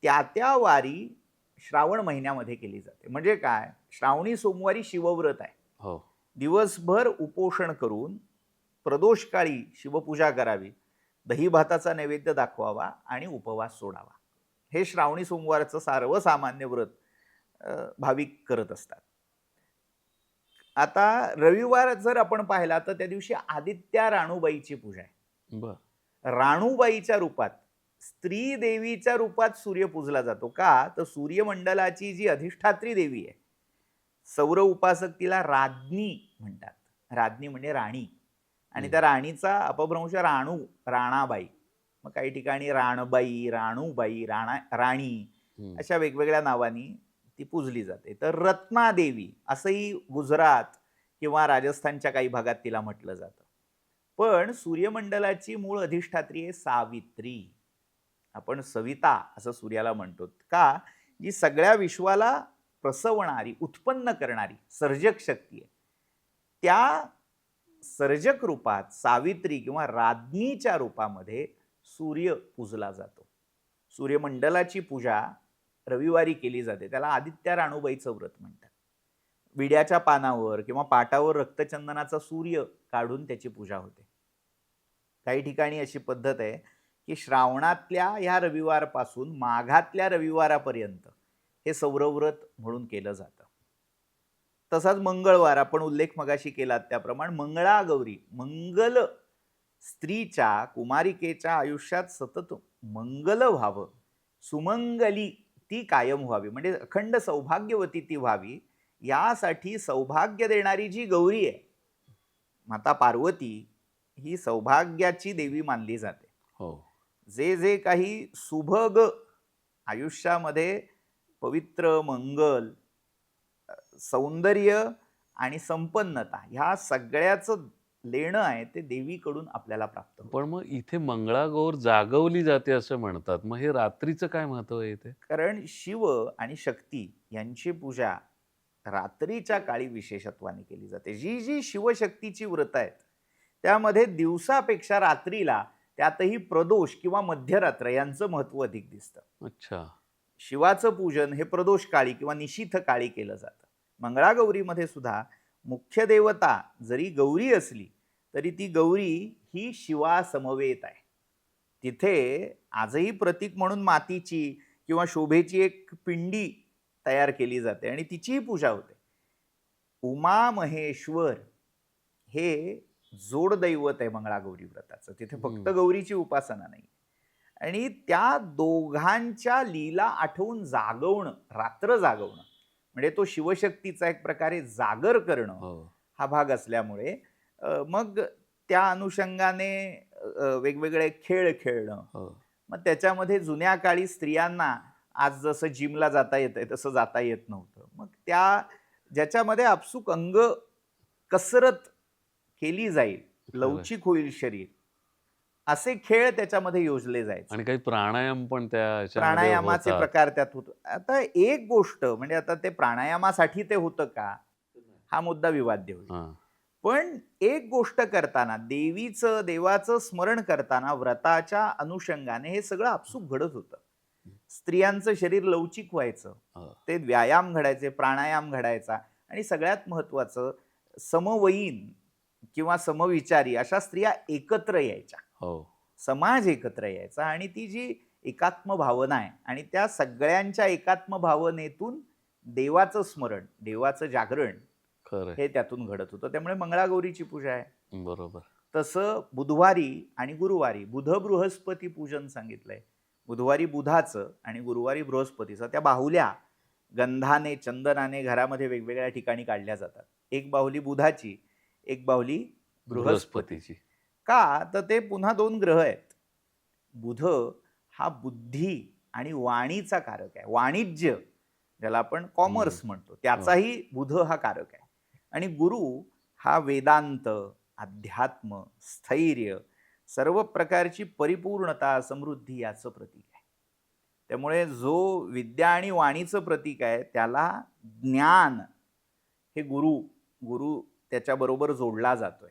त्या त्या वारी श्रावण महिन्यामध्ये केली जाते. म्हणजे काय, श्रावणी सोमवारी शिवव्रत आहे. हो. दिवसभर उपोषण करून प्रदोषकाळी शिवपूजा करावी, दही भाताचा नैवेद्य दाखवावा आणि उपवास सोडावा. हे श्रावणी सोमवारचं सर्वसामान्य व्रत भाविक करत असतात. आता रविवार जर आपण पाहिला तर त्या दिवशी आदित्या राणूबाईची पूजा आहे. बर. राणूबाईच्या रूपात, स्त्री देवीच्या रूपात सूर्य पूजला जातो. का, तर सूर्यमंडलाची जी अधिष्ठात्री देवी आहे, सौर उपासक तिला राज्ञी म्हणतात. राज्ञी म्हणजे राणी, आणि त्या राणीचा अपभ्रंश राणू, राणाबाई. मग काही ठिकाणी राणबाई, राणूबाई, राणी अशा वेगवेगळ्या नावांनी ती पूजली जाते. तर रत्नादेवी असंही गुजरात किंवा राजस्थानच्या काही भागात तिला म्हटलं जातं. पण सूर्यमंडलाची मूळ अधिष्ठात्री आहे सावित्री. आपण सविता असं सूर्याला म्हणतो. का, जी सगळ्या विश्वाला प्रसवणारी, उत्पन्न करणारी सर्जक शक्ती आहे. त्या सर्जक रूपात सावित्री किंवा राज्ञीच्या रूपामध्ये सूर्य पूजला जातो. सूर्यमंडलाची पूजा रविवारी केली जाते. त्याला आदित्या राणूबाईचं व्रत म्हणतात. विड्याच्या पानावर किंवा पाटावर रक्तचंदनाचा सूर्य काढून त्याची पूजा होते. काही ठिकाणी अशी पद्धत आहे की श्रावणातल्या ह्या रविवारपासून माघातल्या रविवारापर्यंत हे सौरव्रत म्हणून केलं जातं. तसाच मंगळवार, आपण उल्लेख मगाशी केला त्याप्रमाणे मंगळागौरी, मंगल स्त्रीच्या, कुमारिकेच्या आयुष्यात सतत मंगल व्हावं, सुमंगली ती कायम व्हावी, म्हणजे अखंड सौभाग्यवती ती व्हावी, यासाठी सौभाग्य देणारी जी गौरी आहे माता पार्वती, ही सौभाग्याची देवी मानली जाते. हो. जे जे काही सुभग आयुष्यामध्ये पवित्र, मंगल, सौंदर्य आणि संपन्नता ह्या सगळ्याचं लेणं आहे ते देवीकडून आपल्याला प्राप्त होतं. पण मग इथे मंगळागौर जागवली जाते असं म्हणतात. मग हे रात्रीचं काय महत्व आहे इथे? कारण शिव आणि शक्ती यांची पूजा रात्रीच्या काळी विशेषत्वाने केली जाते. जी जी शिवशक्तीची व्रत आहेत त्यामध्ये दिवसापेक्षा रात्रीला, त्यातही प्रदोष किंवा मध्यरात्र यांचं महत्व अधिक दिसतं. अच्छा. शिवाचं पूजन हे प्रदोष काळी किंवा निशीथ काळी केलं जातं. मंगळागौरीमध्ये सुद्धा मुख्य देवता जरी गौरी असली तरी ती गौरी ही शिवासमवेत आहे. तिथे आजही प्रतीक म्हणून मातीची किंवा शोभेची एक पिंडी तयार केली जाते आणि तिचीही पूजा होते. उमा महेश्वर हे जोड दैवत आहे मंगळागौरी व्रताचं. तिथे फक्त गौरीची उपासना नाही, आणि त्या दोघांच्या लीला आठवून जागवणं, रात्र जागवणं, म्हणजे तो शिवशक्तीचा एक प्रकारे जागर करणं हा भाग असल्यामुळे मग त्या अनुषंगाने वेगवेगळे खेळ खेळणं. मग त्याच्यामध्ये जुन्या काळी स्त्रियांना आज जसं जिमला जाता येतंय तसं जाता येत नव्हतं. मग त्या ज्याच्यामध्ये आपसूक अंग कसरत केली जाईल, लवचिक होईल शरीर, असे खेळ त्याच्यामध्ये योजले जायचे. आणि काही प्राणायाम पण त्या प्राणायामाचे प्रकार त्यात होत. आता एक गोष्ट म्हणजे, आता ते प्राणायामासाठी ते होतं का हा मुद्दा विवाद्य होईल. पण एक गोष्ट करताना, देवाचं स्मरण करताना व्रताच्या अनुषंगाने हे सगळं आपसूक घडत होतं. स्त्रियांचं शरीर लवचिक व्हायचं, ते व्यायाम घडायचे, प्राणायाम घडायचा, आणि सगळ्यात महत्वाचं समवयीन किंवा समविचारी अशा स्त्रिया एकत्र यायच्या. समाज एकत्र यायचा, आणि ती जी एकात्म भावना आहे आणि त्या सगळ्यांच्या एकात्म भावनेतून देवाचं स्मरण, देवाचं जागरण हे त्यातून घडत होतं. त्यामुळे मंगळागौरीची पूजा आहे. बरोबर. तसं बुधवारी आणि गुरुवारी बुध बृहस्पती पूजन सांगितलंय. बुधवारी बुधाचं आणि गुरुवारी बृहस्पतीचं. त्या बाहुल्या गंधाने, चंदनाने घरामध्ये वेगवेगळ्या ठिकाणी काढल्या जातात. एक बाहुली बुधाची, एक बाहुली बृहस्पतीची. का, तर ते पुन्हा दोन ग्रह आहेत. बुध हा बुद्धी आणि वाणीचा कारक आहे. वाणिज्य ज्याला आपण कॉमर्स म्हणतो त्याचाही बुध हा कारक आहे. आणि गुरु हा वेदांत, अध्यात्म, स्थैर्य, सर्व प्रकारची परिपूर्णता, समृद्धी याचं प्रतीक आहे. त्यामुळे जो विद्या आणि वाणीचं प्रतीक आहे त्याला ज्ञान हे गुरु त्याच्याबरोबर जोडला जातोय.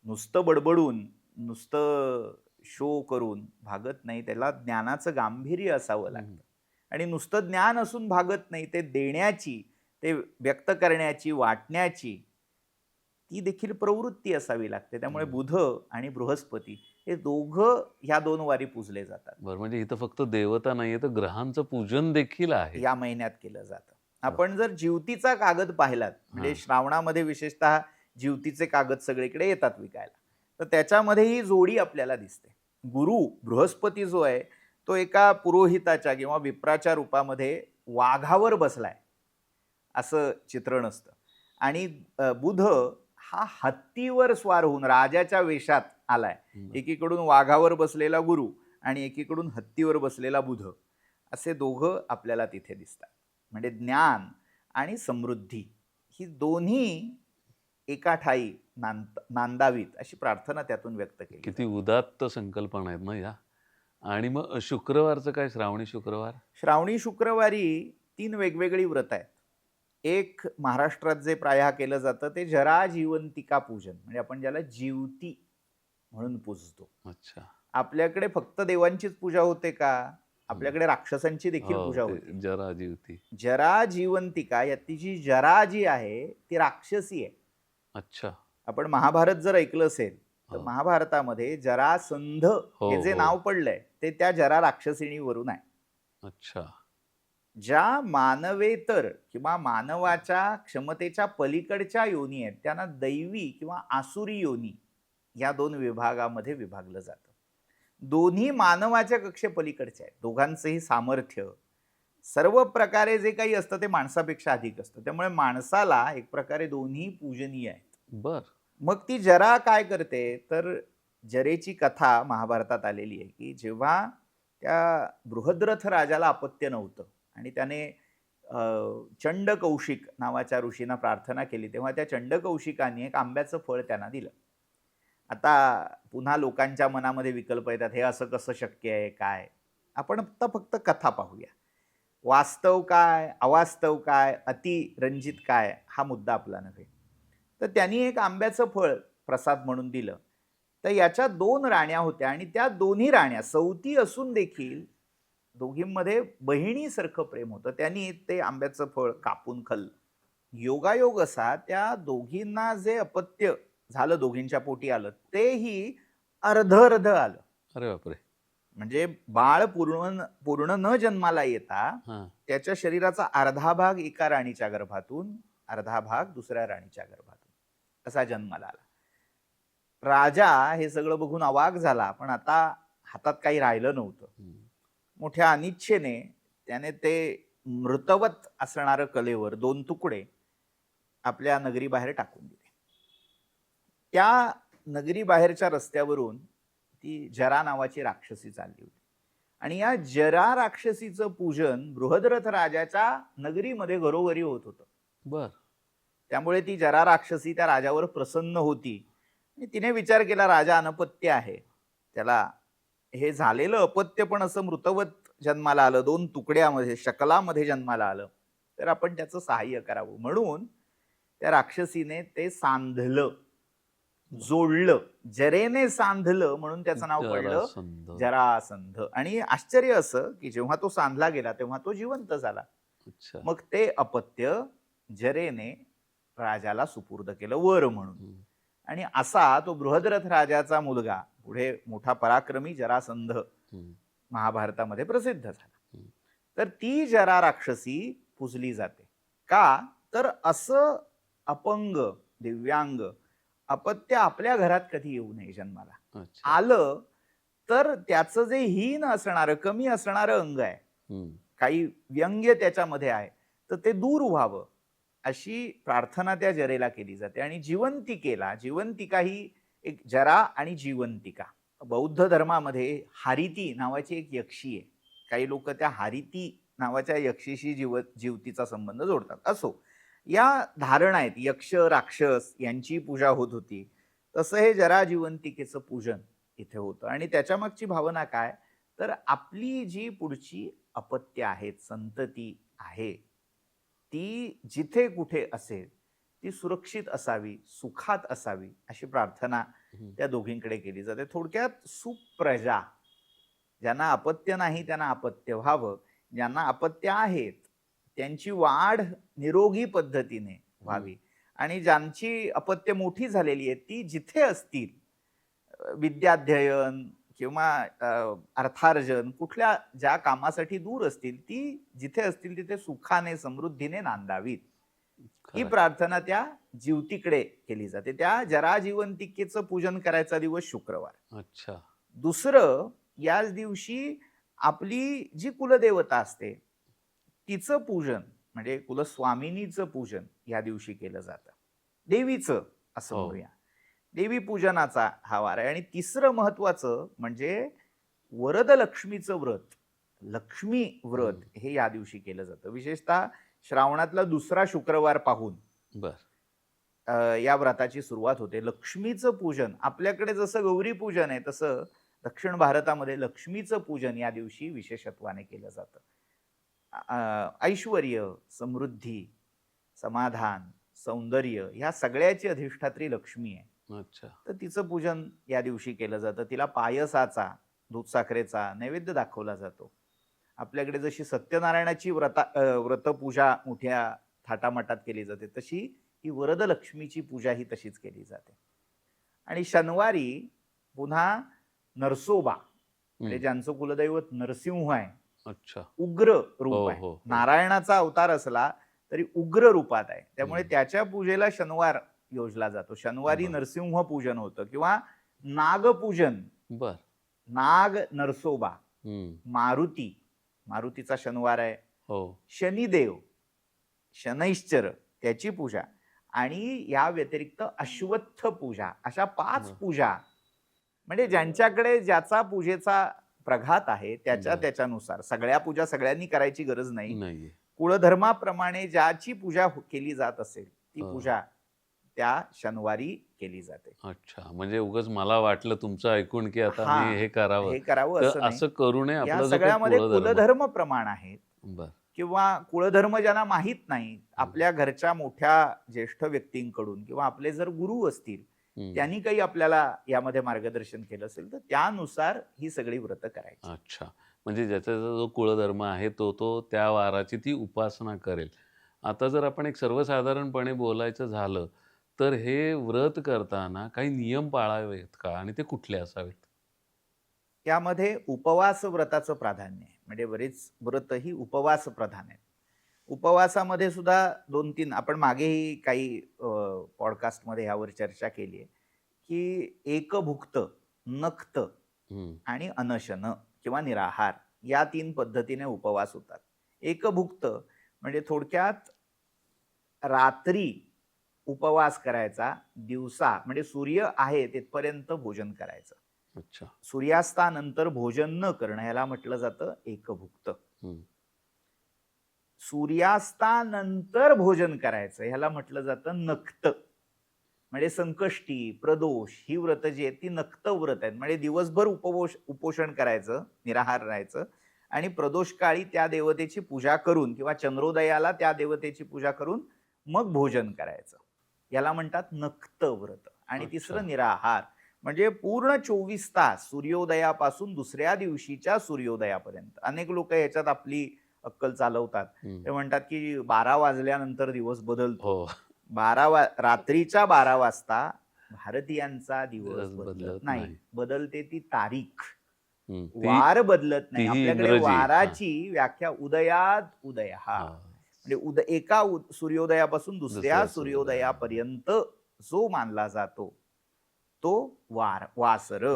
नुसतं बडबडून, नुसतं शो करून भागत नाही, त्याला ज्ञानाचं गांभीर्य असावं लागतं. आणि नुसतं ज्ञान असून भागत नाही, ते देण्याची, ते व्यक्त करण्याची, वाटण्याची ती देखील प्रवृत्ती असावी लागते. त्यामुळे बुध आणि बृहस्पती हे दोघं ह्या 2 वारी पूजले जातात. बरं, म्हणजे इथं फक्त देवता नाहीये, तर ग्रहांचं पूजन देखील आहे. या महिन्यात केलं जातं. आपण जर जिवतीचा कागद पाहिलात, म्हणजे हां. श्रावणामध्ये विशेषतः जिवतीचे कागद सगळीकडे येतात विकायला, तर त्याच्यामध्ये ही जोडी आपल्याला दिसते. गुरु बृहस्पती जो आहे तो एका पुरोहिताच्या किंवा विप्राच्या रूपामध्ये वाघावर बसलाय असं चित्रण असतं. आणि बुध हा हत्तीवर स्वार होऊन राजाच्या वेशात आलाय. एकीकडून वाघावर बसलेला गुरु आणि एकीकडून हत्तीवर बसलेला बुध, असे दोघं आपल्याला तिथे दिसतात. म्हणजे ज्ञान आणि समृद्धी ही दोन्ही एका ठाई नांदावीत अशी प्रार्थना त्यातून व्यक्त केली. किती उदात्त संकल्पना आहेत ना या. आणि मग शुक्रवारचं काय, श्रावणी शुक्रवार? श्रावणी शुक्रवारी 3 वेगवेगळी व्रत आहेत. एक महाराष्ट्रात जे प्रायः केलं जातं ते जरा जीवंतिका पूजन, म्हणजे आपण ज्याला जीवती म्हणून पूजतो. अच्छा. आपल्याकडे फक्त देवांचीच पूजा होते का? आपल्याकडे राक्षसांची देखील हो, पूजा ते होते. जरा जीवती. जरा जीवंतिका यातली जी जरा जी आहे ती राक्षसी आहे. अच्छा. आपण महाभारत जर ऐकलं असेल तर हो. महाभारतामध्ये जरासंध हे जे हो. नाव पडलंय ते त्या जरा राक्षसिणीवरून आहे. अच्छा. ज्या मानवेतर किंवा मानवाच्या क्षमतेच्या पलीकडच्या योनी आहेत त्यांना दैवी किंवा आसुरी योनी या 2 विभागामध्ये विभागलं जातं. दोन्ही मानवाच्या कक्षे पलीकडचे आहेत. दोघांचंही सामर्थ्य सर्व प्रकारे जे काही असतं ते माणसापेक्षा अधिक असतं. त्यामुळे माणसाला एक प्रकारे दोन्ही पूजनीय आहेत. बर. मग ती जरा काय करते तर जरेची कथा महाभारतात आलेली आहे की जेव्हा त्या बृहद्रथ राजाला अपत्य नव्हतं आणि त्याने चंड कौशिक नावाच्या ऋषींना प्रार्थना केली, तेव्हा त्या चंड कौशिकाने एक आंब्याचं फळ त्यांना दिलं. आता पुन्हा लोकांच्या मनामध्ये विकल्प येतात, हे असं कसं शक्य आहे काय? आपण आता फक्त कथा पाहूया. वास्तव काय, अवास्तव काय, अतिरंजित काय हा मुद्दा आपला नव्हे. तर त्यांनी एक आंब्याचं फळ प्रसाद म्हणून दिलं. तर याच्या 2 राण्या होत्या आणि त्या दोन्ही राण्या सौती असून देखील दोघींमध्ये बहिणीसारखं प्रेम होतं. त्यांनी ते आंब्याचं फळ कापून खाल्लं. योगायोग असा त्या दोघींना जे अपत्य झालं, दोघींच्या पोटी आलं, तेही अर्ध आलं. अरे बापरे. म्हणजे बाळ पूर्ण न जन्माला येता हां. त्याच्या शरीराचा अर्धा भाग एका राणीच्या गर्भातून, अर्धा भाग दुसऱ्या राणीच्या गर्भातून असा जन्माला आला. राजा हे सगळं बघून अवाक झाला, पण आता हातात काही राहिलं नव्हतं. मोठ्या अनिच्छेने त्याने ते मृतवत असणारं कलेवर 2 तुकडे आपल्या नगरी बाहेर टाकून दिले. त्या नगरी बाहेरच्या रस्त्यावरून ती जरा नावाची राक्षसी चालली होती आणि या जरा राक्षसीचं पूजन बृहद्रथ राजाच्या नगरीमध्ये घरोघरी होत होतं. बर. त्यामुळे ती जरा राक्षसी त्या राजावर प्रसन्न होती आणि तिने विचार केला, राजा अनपत्य आहे, त्याला हे झालेलं अपत्य पण असं मृतवत जन्माला आलं, 2 तुकड्यामध्ये शकलामध्ये जन्माला आलं, तर आपण त्याचं सहाय्य करावं. म्हणून त्या राक्षसीने ते सांधलं, जोडलं, जरेने सांधलं म्हणून त्याचं नाव पडलं जरासंध. जरासंध. आणि आश्चर्य असं की जेव्हा तो सांधला गेला तेव्हा तो जिवंत झाला. अच्छा. मग ते अपत्य जरेने राजाला सुपूर्द केलं वर म्हणून. आणि असा तो बृहद्रथ राजाचा मुलगा पुढे मोठा पराक्रमी जरासंध महाभारतामध्ये प्रसिद्ध झाला. तर ती जरा राक्षसी पूजली जाते का? तर असं अपंग, दिव्यांग अपत्य आपल्या घरात कधी येऊ नये जन्माला. अच्छा. आलं तर त्याचं जे हीन असणारं, कमी असणारं अंग आहे, काही व्यंग्य त्याच्यामध्ये आहे, तर ते दूर व्हावं अशी प्रार्थना त्या जरेला केली जाते. आणि जिवंतिका ही एक जरा आणि जीवंतिका. बौद्ध धर्मामध्ये हारिती नावाची एक यक्षी आहे. काही लोक त्या हारिती नावाच्या यक्षीशी जीवतीचा संबंध जोडतात. असो, या धारणा आहेत, यक्ष राक्षस यांची पूजा होत होती. तसं हे जरा जीवंतिकेचं पूजन इथे होतं. आणि त्याच्या मागची भावना काय, तर आपली जी पुढची अपत्य आहेत, संतती आहे, ती जिथे कुठे असेल ती सुरक्षित असावी, सुखात असावी अशी प्रार्थना त्या दोघींकडे केली जाते. थोडक्यात सुप्रजा, ज्यांना अपत्य नाही त्यांना अपत्य व्हावं ज्यांना अपत्य आहेत त्यांची वाढ निरोगी पद्धतीने व्हावी आणि ज्यांची अपत्य मोठी झालेली आहे ती जिथे असतील विद्याध्ययन किंवा अर्थार्जन कुठल्या ज्या कामासाठी दूर असतील ती जिथे असतील तिथे सुखाने समृद्धीने नांदावीत ही खरं. प्रार्थना त्या जीवतीकडे केली जाते. त्या जराजीवंतिकेचं पूजन करायचा दिवस शुक्रवार. अच्छा. दुसरं याच दिवशी आपली जी कुलदेवता असते तिचं पूजन म्हणजे कुलस्वामिनीचं पूजन या दिवशी केलं जातं. देवीचं असं हो. म्हणूया. देवी पूजनाचा हा वार आहे. आणि तिसरं महत्वाचं म्हणजे वरदलक्ष्मीचं व्रत, लक्ष्मी व्रत हे या दिवशी केलं जातं. विशेषतः श्रावणातला दुसरा शुक्रवार पाहून बर. या व्रताची सुरुवात होते. लक्ष्मीचं पूजन आपल्याकडे जसं गौरी पूजन आहे तसं दक्षिण भारतामध्ये लक्ष्मीचं पूजन या दिवशी विशेषत्वाने केलं जातं. ऐश्वर्य, समृद्धी, समाधान, सौंदर्य ह्या सगळ्याची अधिष्ठात्री लक्ष्मी आहे. अच्छा. तर तिचं पूजन या दिवशी केलं जातं. तिला पायसाचा, दूधसाखरेचा नैवेद्य दाखवला जातो. आपल्याकडे जशी सत्यनारायणाची व्रतपूजा मोठ्या थाटामाटात केली जाते तशी ही वरदलक्ष्मीची पूजा ही तशीच केली जाते. आणि शनिवारी पुन्हा नरसोबा म्हणजे ज्यांचं कुलदैवत नरसिंह आहे, अच्छा. उग्र हो, रूप आहे. हो. नारायणाचा अवतार असला तरी उग्र रूपात आहे. त्यामुळे त्याच्या पूजेला शनिवार योजला जातो. शनिवारी बरं. नरसिंह पूजन होतं किंवा नागपूजन. बर. नाग नरसोबा, हम्म. मारुतीचा शनिवार आहे. हो. शनिदेव, शनैश्चर त्याची पूजा आणि या व्यतिरिक्त अश्वत्थ पूजा अशा 5 पूजा म्हणजे ज्यांच्याकडे ज्याचा पूजेचा प्रघात आहे त्याच्यानुसार. सगळ्या पूजा सगळ्यांनी करायची गरज नाही. कुळधर्माप्रमाणे ज्याची पूजा केली जात असेल ती पूजा त्या शनिवारी केली जाते. अच्छा. म्हणजे उगाच मला वाटलं तुमचं ऐकून की आता मी हे करावं असं असं करू नये. या आपलं सगळ्यामध्ये कुलधर्म प्रमाण आहेत बर. किंवा कुळधर्म ज्यांना माहीत नाही आपल्या घरच्या मोठ्या ज्येष्ठ व्यक्तींकडून किंवा आपले जर गुरु असतील त्यांनी काही आपल्याला यामध्ये मार्गदर्शन केलं असेल तर त्यानुसार ही सगळी व्रत करायची. अच्छा. म्हणजे ज्याचा जो कुळधर्म आहे तो त्या वाराची ती उपासना करेल. आता जर आपण एक सर्वसाधारणपणे बोलायचं झालं तर हे व्रत करताना काही नियम पाळावेत का आणि ते कुठले असावेत? यामध्ये उपवास व्रताचं प्राधान्य आहे. म्हणजे बरेच व्रत ही उपवास प्रधान आहेत. उपवासामध्ये सुद्धा 2-3 आपण मागेही काही पॉडकास्टमध्ये यावर चर्चा केली आहे की एकभुक्त, नक्त आणि अनशन किंवा निराहार या 3 पद्धतीने उपवास होतात. एकभुक्त म्हणजे थोडक्यात रात्री उपवास करायचा, दिवसा म्हणजे सूर्य आहे तिथपर्यंत भोजन करायचं. अच्छा. सूर्यास्तानंतर भोजन न करणं याला म्हटलं जातं एकभुक्त. सूर्यास्तानंतर भोजन करायचं ह्याला म्हटलं जातं नक्त. म्हणजे संकष्टी, प्रदोष ही व्रत जी आहेत ती नक्त व्रत आहेत. म्हणजे दिवसभर उपोषण करायचं, निराहार राहायचं आणि प्रदोष काळी त्या देवतेची पूजा करून किंवा चंद्रोदयाला त्या देवतेची पूजा करून मग भोजन करायचं. याला म्हणतात नक्त व्रत. आणि तिसरं निराहार म्हणजे पूर्ण 24 तास सूर्योदयापासून दुसऱ्या दिवशीच्या सूर्योदयापर्यंत. अनेक लोक याच्यात आपली अक्कल चालवतात. ते म्हणतात की 12 वाजल्यानंतर दिवस बदलतो. 12 रात्रीच्या 12 वाजता भारतीयांचा दिवस बदलत नाही. बदलते ती तारीख, वार बदलत नाही. आपल्याकडे वाराची व्याख्या उदयात उदय हा म्हणजे एका सूर्योदयापासून दुसऱ्या सूर्योदयापर्यंत जो मानला जातो तो वार, वासर.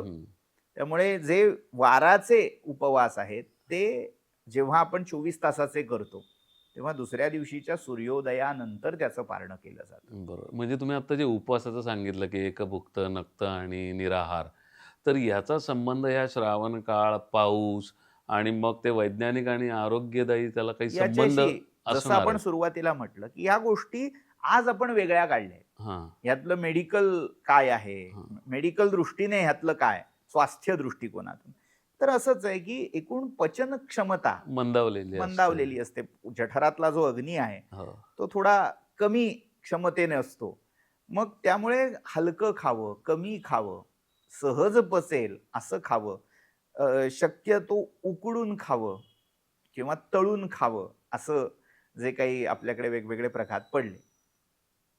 त्यामुळे जे वाराचे उपवास आहेत ते जेव्हा आपण 24 तासाचे करतो तेव्हा दुसऱ्या दिवशीच्या सूर्योदयानंतर त्याचं पारणं केलं जातं. बरोबर. म्हणजे तुम्ही आता जे उपवासाचं सांगितलं की एकभुक्त, नक्त आणि निराहार, तर याचा संबंध या श्रावण काळ, पाऊस आणि मग ते वैज्ञानिक आणि आरोग्यदायी त्याला काही संबंध जसं आपण सुरुवातीला म्हटलं की या गोष्टी आज आपण वेगळ्या काढल्या. यातलं मेडिकल काय आहे, मेडिकल दृष्टीने ह्यातलं काय, स्वास्थ्य दृष्टिकोनातून तर असंच आहे की एकूण पचन क्षमता मंदावलेली असते. जठरातला जो अग्नी आहे तो थोडा कमी क्षमतेने असतो. मग त्यामुळे हलकं खावं, कमी खावं, सहज पचेल असं खावं, शक्यतो उकडून खावं किंवा तळून खावं असं जे काही आपल्याकडे वेगवेगळे प्रघात पडले.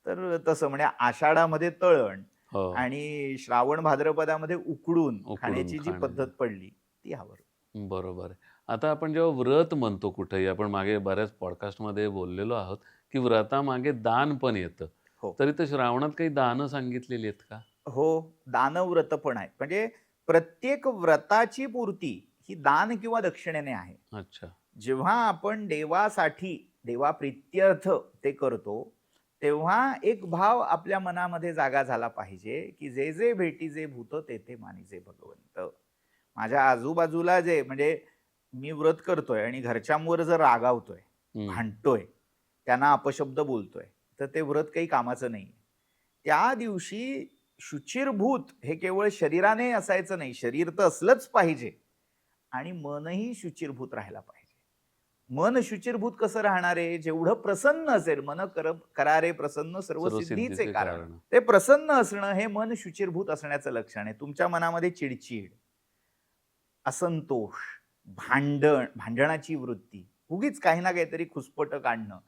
तर तसं म्हणजे आषाढामध्ये तळण हो. आणि श्रावण भाद्रपदामध्ये उकडून उकडून खाण्याची जी खाण्याचं. पद्धत पडली ती ह्यावर. बरोबर आहे. आता आपण जेव्हा व्रत म्हणतो कुठेही, आपण मागे बऱ्याच पॉडकास्टमध्ये बोललेलो आहोत, की व्रतामागे दान पण येतं. हो. तर इथं श्रावणात काही दानं सांगितलेली आहेत का? हो, दानव्रत पण आहेत. म्हणजे प्रत्येक व्रताची पूर्ती ही दान किंवा दक्षिणेने आहे. अच्छा. जेव्हा आपण देवासाठी, देवाप्रित्यर्थ ते करतो, तेव्हा एक भाव आपल्या मनामध्ये जागा झाला पाहिजे, की जे जे भेटीजे भूत तेथे मानिजे भगवंत. माझ्या आजूबाजूला जे म्हणजे मी व्रत करतोय आणि घरच्यांवर जर रागावतोय, हं. भांडतोय, त्यांना अपशब्द बोलतोय, तर ते व्रत काही कामाचं नाही. त्या दिवशी शुचिर्भूत हे केवळ शरीराने असायचं नाही, शरीर तर असलंच पाहिजे आणि मनही शुचिर्भूत राहायला पाहिजे. मन शुचिर्भूत कसं राहणार आहे? जेवढं प्रसन्न असेल, मन करारे प्रसन्न सर्व सर्व सिद्धीचे सिद्धीचे कारण. कारण. ते प्रसन्न असणं हे मन शुचिर्भूत असण्याचं लक्षण आहे. तुमच्या मनामध्ये चिडचिड, असंतोष, भांडणाची वृत्ती, उगीच काही ना काहीतरी खुसपट काढणं,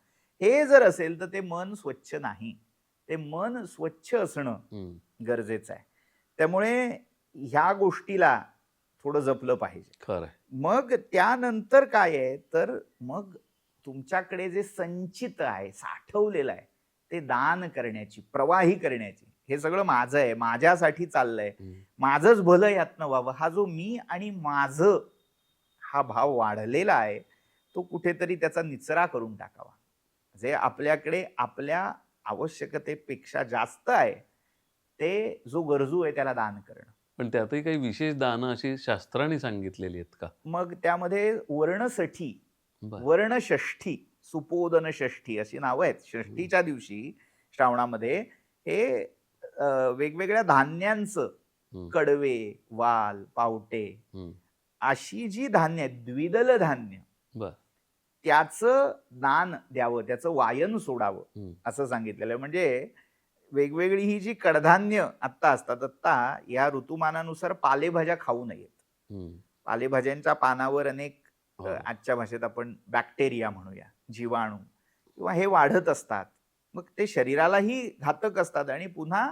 हे जर असेल तर ते मन स्वच्छ नाही. ते मन स्वच्छ असणं गरजेचं आहे. त्यामुळे ह्या गोष्टीला थोडं जपलं पाहिजे. खरंय. मग त्यानंतर काय आहे, तर मग तुमच्याकडे जे संचित आहे, साठवलेलं आहे, ते दान करण्याची, प्रवाही करण्याची, हे सगळं माझं आहे, माझ्यासाठी चाललंय, माझंच भलं यातनं व्हावं, हा जो मी आणि माझं हा भाव वाढलेला आहे, तो कुठेतरी त्याचा निचरा करून टाकावा. जे आपल्याकडे आपल्या आवश्यकतेपेक्षा जास्त आहे, ते जो गरजू आहे त्याला दान करणं. पण त्यातही काही विशेष दानं अशी शास्त्रांनी सांगितलेली आहेत का? मग त्यामध्ये वर्णसठी, बरं. वर्णषष्ठी, सुपोदन षष्ठी अशी नावं आहेत. षष्ठीच्या दिवशी श्रावणामध्ये हे वेगवेगळ्या धान्यांचं, कडवे, वाल, पावटे अशी जी धान्य आहेत, द्विदल धान्य, बरं. त्याचं दान द्यावं, त्याचं वायन सोडावं असं सांगितलेलं आहे. म्हणजे वेगवेगळी ही जी कडधान्य आत्ता असतात, आत्ता या ऋतुमानानुसार पालेभाज्या खाऊ नयेत. पालेभाज्यांच्या पानावर अनेक आजच्या भाषेत आपण बॅक्टेरिया म्हणूया, जीवाणू किंवा हे वाढत असतात. मग ते शरीरालाही घातक असतात आणि पुन्हा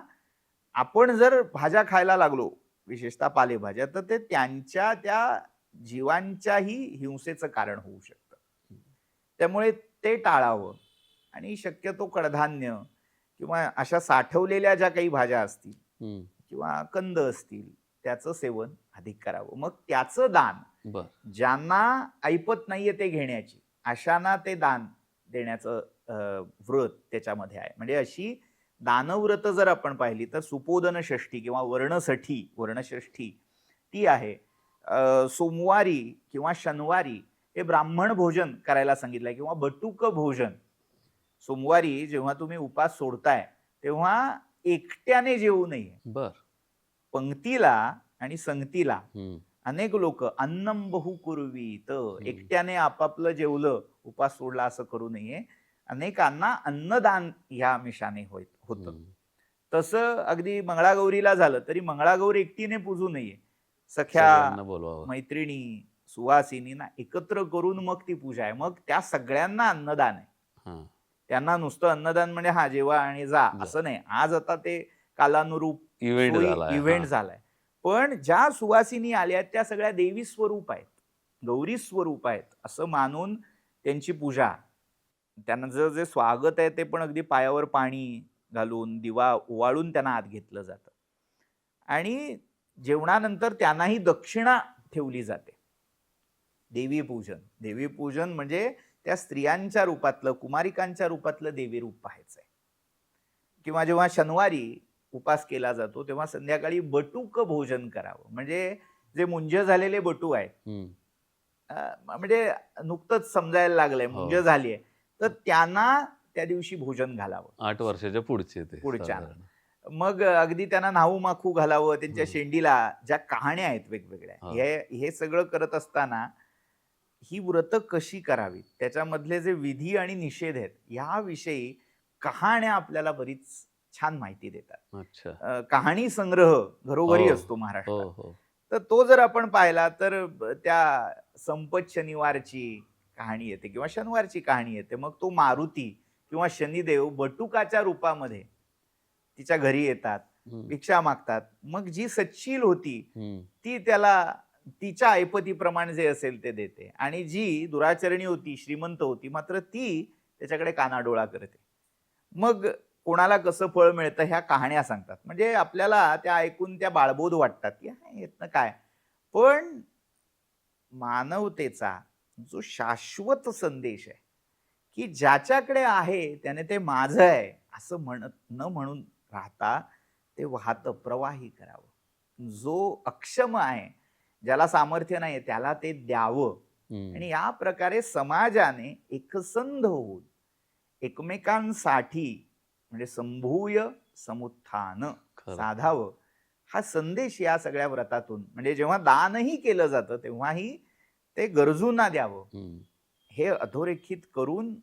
आपण जर भाज्या खायला लागलो, विशेषतः पालेभाज्या, तर ते त्यांच्या त्या जीवांच्याही हिंसेचं कारण होऊ शकतं. त्यामुळे ते टाळावं आणि शक्यतो कडधान्य किंवा अशा साठवलेल्या ज्या काही भाज्या असतील किंवा कंद असतील त्याचं सेवन अधिक करावं. मग त्याचं दान ज्यांना ऐपत नाहीये ते घेण्याची, अशांना ते दान देण्याचं व्रत त्याच्यामध्ये आहे. म्हणजे अशी दानव्रत जर आपण पाहिली तर सुपोदन षष्ठी किंवा वर्णषष्ठी ती आहे. सोमवारी किंवा शनिवारी हे ब्राह्मण भोजन करायला सांगितलंय किंवा बटुक भोजन. सोमवारी जेव्हा तुम्ही उपास सोडताय तेव्हा एकट्याने जेवू नये. बर. पंक्तीला आणि संगतीला अनेक लोक अन्नम बहु कुर्वी, तर एकट्याने आपापलं जेवलं, उपास सोडला असं करू नये. अनेकांना अन्नदान ह्या आमिषाने होतं. तसं अगदी मंगळागौरीला झालं तरी मंगळागौरी एकटीने पूजू नये. सख्या, मैत्रिणी, सुवासिनींना एकत्र करून मग ती पूजा आहे. मग त्या सगळ्यांना अन्नदान आहे. त्यांना नुसतं अन्नदान म्हणजे हा जेवा आणि जा असं नाही. आज आता ते कालानुरूप इव्हेंट झालाय. पण ज्या सुवासिनी आल्या त्या सगळ्या देवी स्वरूप आहेत, गौरी स्वरूप आहेत असं मानून त्यांची पूजा, त्यांना जे स्वागत आहे ते पण अगदी पायावर पाणी घालून, दिवा ओवाळून त्यांना आत घेतलं जातं. आणि जेवणानंतर त्यांनाही दक्षिणा ठेवली जाते. देवी पूजन म्हणजे त्या स्त्रियांच्या रूपातलं, कुमारिकांच्या रूपातलं देवी रूप पाहायचंय. किंवा जेव्हा शनिवारी उपास केला जातो तेव्हा संध्याकाळी बटुक भोजन करावं. म्हणजे जे मुंज झालेले बटू आहेत, म्हणजे नुकतंच समजायला लागलंय मुंज झालीये, तर त्यांना त्या दिवशी भोजन घालावं. 8 वर्षाच्या पुढच्या. मग अगदी त्यांना न्हाऊ माखू घालावं. त्यांच्या शेंडीला ज्या कहाण्या आहेत वेगवेगळ्या, हे सगळं करत असताना ही व्रत कशी करावी, त्याच्यामधले जे विधी आणि निषेध आहेत याविषयी कहाण्या आपल्याला बरीच छान माहिती देतात. कहाणी संग्रह घरोघरी असतो महाराष्ट्रात. तर तो जर आपण पाहिला तर त्या संपत शनिवारची कहाणी येते किंवा शनिवारची कहाणी येते. मग तो मारुती किंवा शनिदेव बटुकाच्या रूपामध्ये तिच्या घरी येतात, हम्म, भिक्षा मागतात. मग जी सच्शील होती हम्म, ती त्याला तिच्या ऐपतीप्रमाणे जे असेल ते देते आणि जी दुराचरणी होती, श्रीमंत होती, मात्र ती त्याच्याकडे कानाडोळा करते. मग कोणाला कसं फळ मिळतं ह्या कहाण्या सांगतात. म्हणजे आपल्याला त्या ऐकून त्या बाळबोध वाटतात, की "हां, यातनं काय?" पण मानवतेचा जो शाश्वत संदेश आहे, की ज्याच्याकडे आहे त्याने ते माझं आहे असं म्हणत न म्हणून राहता ते वाहतं प्रवाही करावं. जो अक्षम आहे, ज्याला सामर्थ्य नाही त्याला ते द्यावं हम्म. आणि या प्रकारे समाजाने एकसंध होऊन एकमेकांसाठी म्हणजे संभूय समुत्थान खरं. साधावं हा संदेश या सगळ्या व्रतातून म्हणजे जेव्हा दानही केलं जातं तेव्हाही ते गरजूंना द्यावं हम्म. हे अधोरेखित करून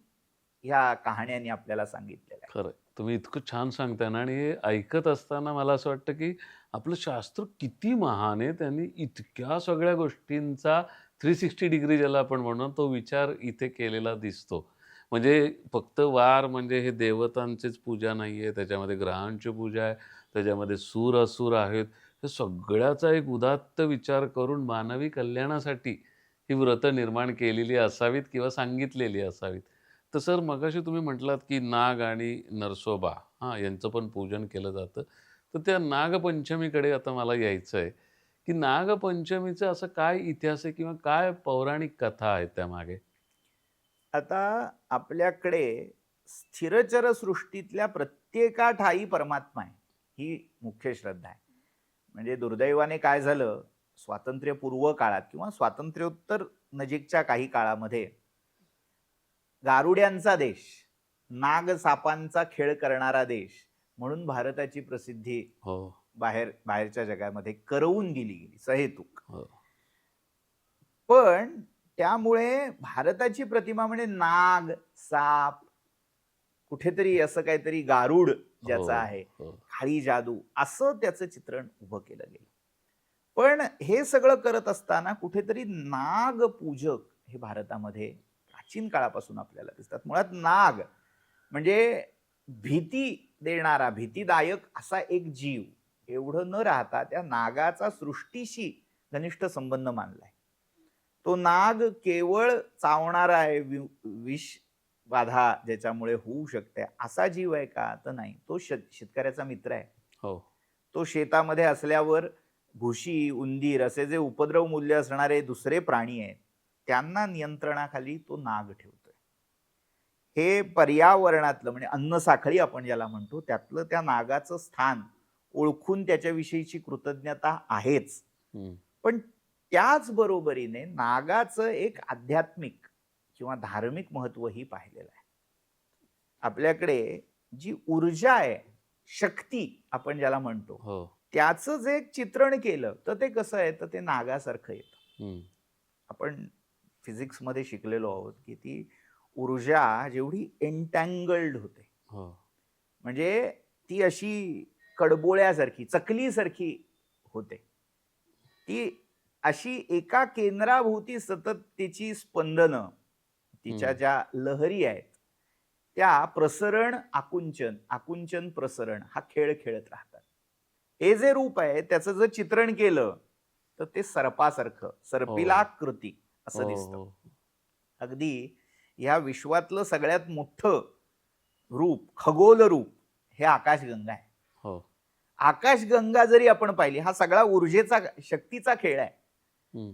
ह्या कहाण्यांनी आपल्याला सांगितलेलं आहे. खरं. तुम्ही इतकं छान सांगताय ना आणि हे ऐकत असताना मला असं वाटतं, की आपलं शास्त्र किती महान आहे. त्यांनी इतक्या सगळ्या गोष्टींचा 360 डिग्री ज्याला आपण म्हणू तो विचार इथे केलेला दिसतो. म्हणजे फक्त वार म्हणजे हे देवतांचीच पूजा नाहीये, त्याच्यामध्ये ग्रहांची पूजा आहे, त्याच्यामध्ये सूर-असुर आहेत. हे सगळ्याचा एक उदात्त विचार करून मानवी कल्याणासाठी ही व्रतं निर्माण केलेली असावीत किंवा सांगितलेली असावीत. तर सर मगाशी तुम्ही म्हटलात, की नाग आणि नरसोबा यांचं पण पूजन केलं जातं. तर त्या नागपंचमीकडे आता मला यायचं आहे, की नागपंचमीचा असं काय इतिहास आहे किंवा काय पौराणिक कथा आहे त्यामागे? आता आपल्याकडे स्थिरचर सृष्टीतल्या प्रत्येका ठायी परमात्मा आहे ही मुख्य श्रद्धा आहे. म्हणजे दुर्दैवाने काय झालं स्वातंत्र्यपूर्व काळात किंवा स्वातंत्र्योत्तर नजीकच्या काही काळामध्ये गारुड्यांचा देश, नागसापांचा खेळ करणारा देश म्हणून भारताची प्रसिद्धी हो, बाहेरच्या जगामध्ये करवून गेली सहेतुक. हो. पण त्यामुळे भारताची प्रतिमा म्हणजे नाग, साप, कुठेतरी असं काहीतरी गारुड हो, ज्याचं आहे, हो. काळी जादू असं त्याचं चित्रण उभं केलं गेलं. पण हे सगळं करत असताना कुठेतरी नागपूजक हे भारतामध्ये प्राचीन काळापासून आपल्याला दिसतात. मुळात नाग म्हणजे भीती देणारा, भीतीदायक असा एक जीव एवढं न राहता त्या नागाचा सृष्टीशी घनिष्ठ संबंध मानलाय. तो नाग केवळ चावणारा आहे, विष बाधा ज्याच्यामुळे होऊ शकते असा जीव आहे का? तर नाही. तो शेतकऱ्याचा मित्र आहे. हो. तो शेतामध्ये असल्यावर घुशी, उंदीर असे जे उपद्रव मूल्य असणारे दुसरे प्राणी आहेत, त्यांना नियंत्रणाखाली तो नाग ठेवतोय. हे पर्यावरणातलं म्हणजे अन्नसाखळी आपण ज्याला म्हणतो, त्यातलं त्या नागाचं स्थान ओळखून त्याच्याविषयीची कृतज्ञता आहेच. हं. पण त्याच बरोबरीने नागाचं एक आध्यात्मिक किंवा धार्मिक महत्वही पाहिलेलं आहे. आपल्याकडे जी ऊर्जा आहे, शक्ती आपण ज्याला म्हणतो, हो. त्याचं जे चित्रण केलं तर ते कसं आहे तर ते नागासारखं येतं. हं. आपण फिजिक्समध्ये शिकलेलो आहोत की ती ऊर्जा जेवढी एन्टँगल्ड होते हो. म्हणजे ती अशी कडबोळ्यासारखी, चकलीसारखी होते. ती अशी एका केंद्राभोवती सतत तिची स्पंदनं, तिच्या हं. ज्या लहरी आहेत, त्या प्रसरण आकुंचन, आकुंचन प्रसरण हा खेळ खेळत राहतात. हे जे रूप आहे त्याचं जर चित्रण केलं तर ते सर्पासारखं, सर्पिलाकृती असं हो, दिसतं. हो. अगदी ह्या विश्वातलं सगळ्यात मोठं रूप, खगोल रूप हे आकाशगंगा आहे. हो. आकाशगंगा जरी आपण पाहिली, हा सगळा ऊर्जेचा, शक्तीचा खेळ आहे. हं.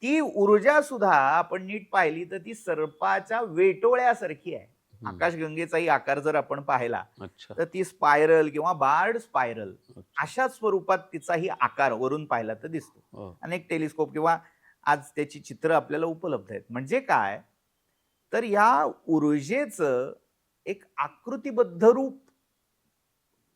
ती ऊर्जा सुद्धा आपण नीट पाहिली तर ती सर्पाच्या वेटोळ्यासारखी आहे. हं. आकाशगंगेचाही आकार जर आपण पाहिला अच्छा. तर ती स्पायरल किंवा बार्ड स्पायरल अच्छा. अशा स्वरूपात तिचाही आकार वरून पाहिला तर दिसतो. हो. अनेक टेलिस्कोप किंवा आज त्याची चित्र आपल्याला उपलब्ध आहेत. म्हणजे काय तर या ऊर्जेचं एक आकृतीबद्ध रूप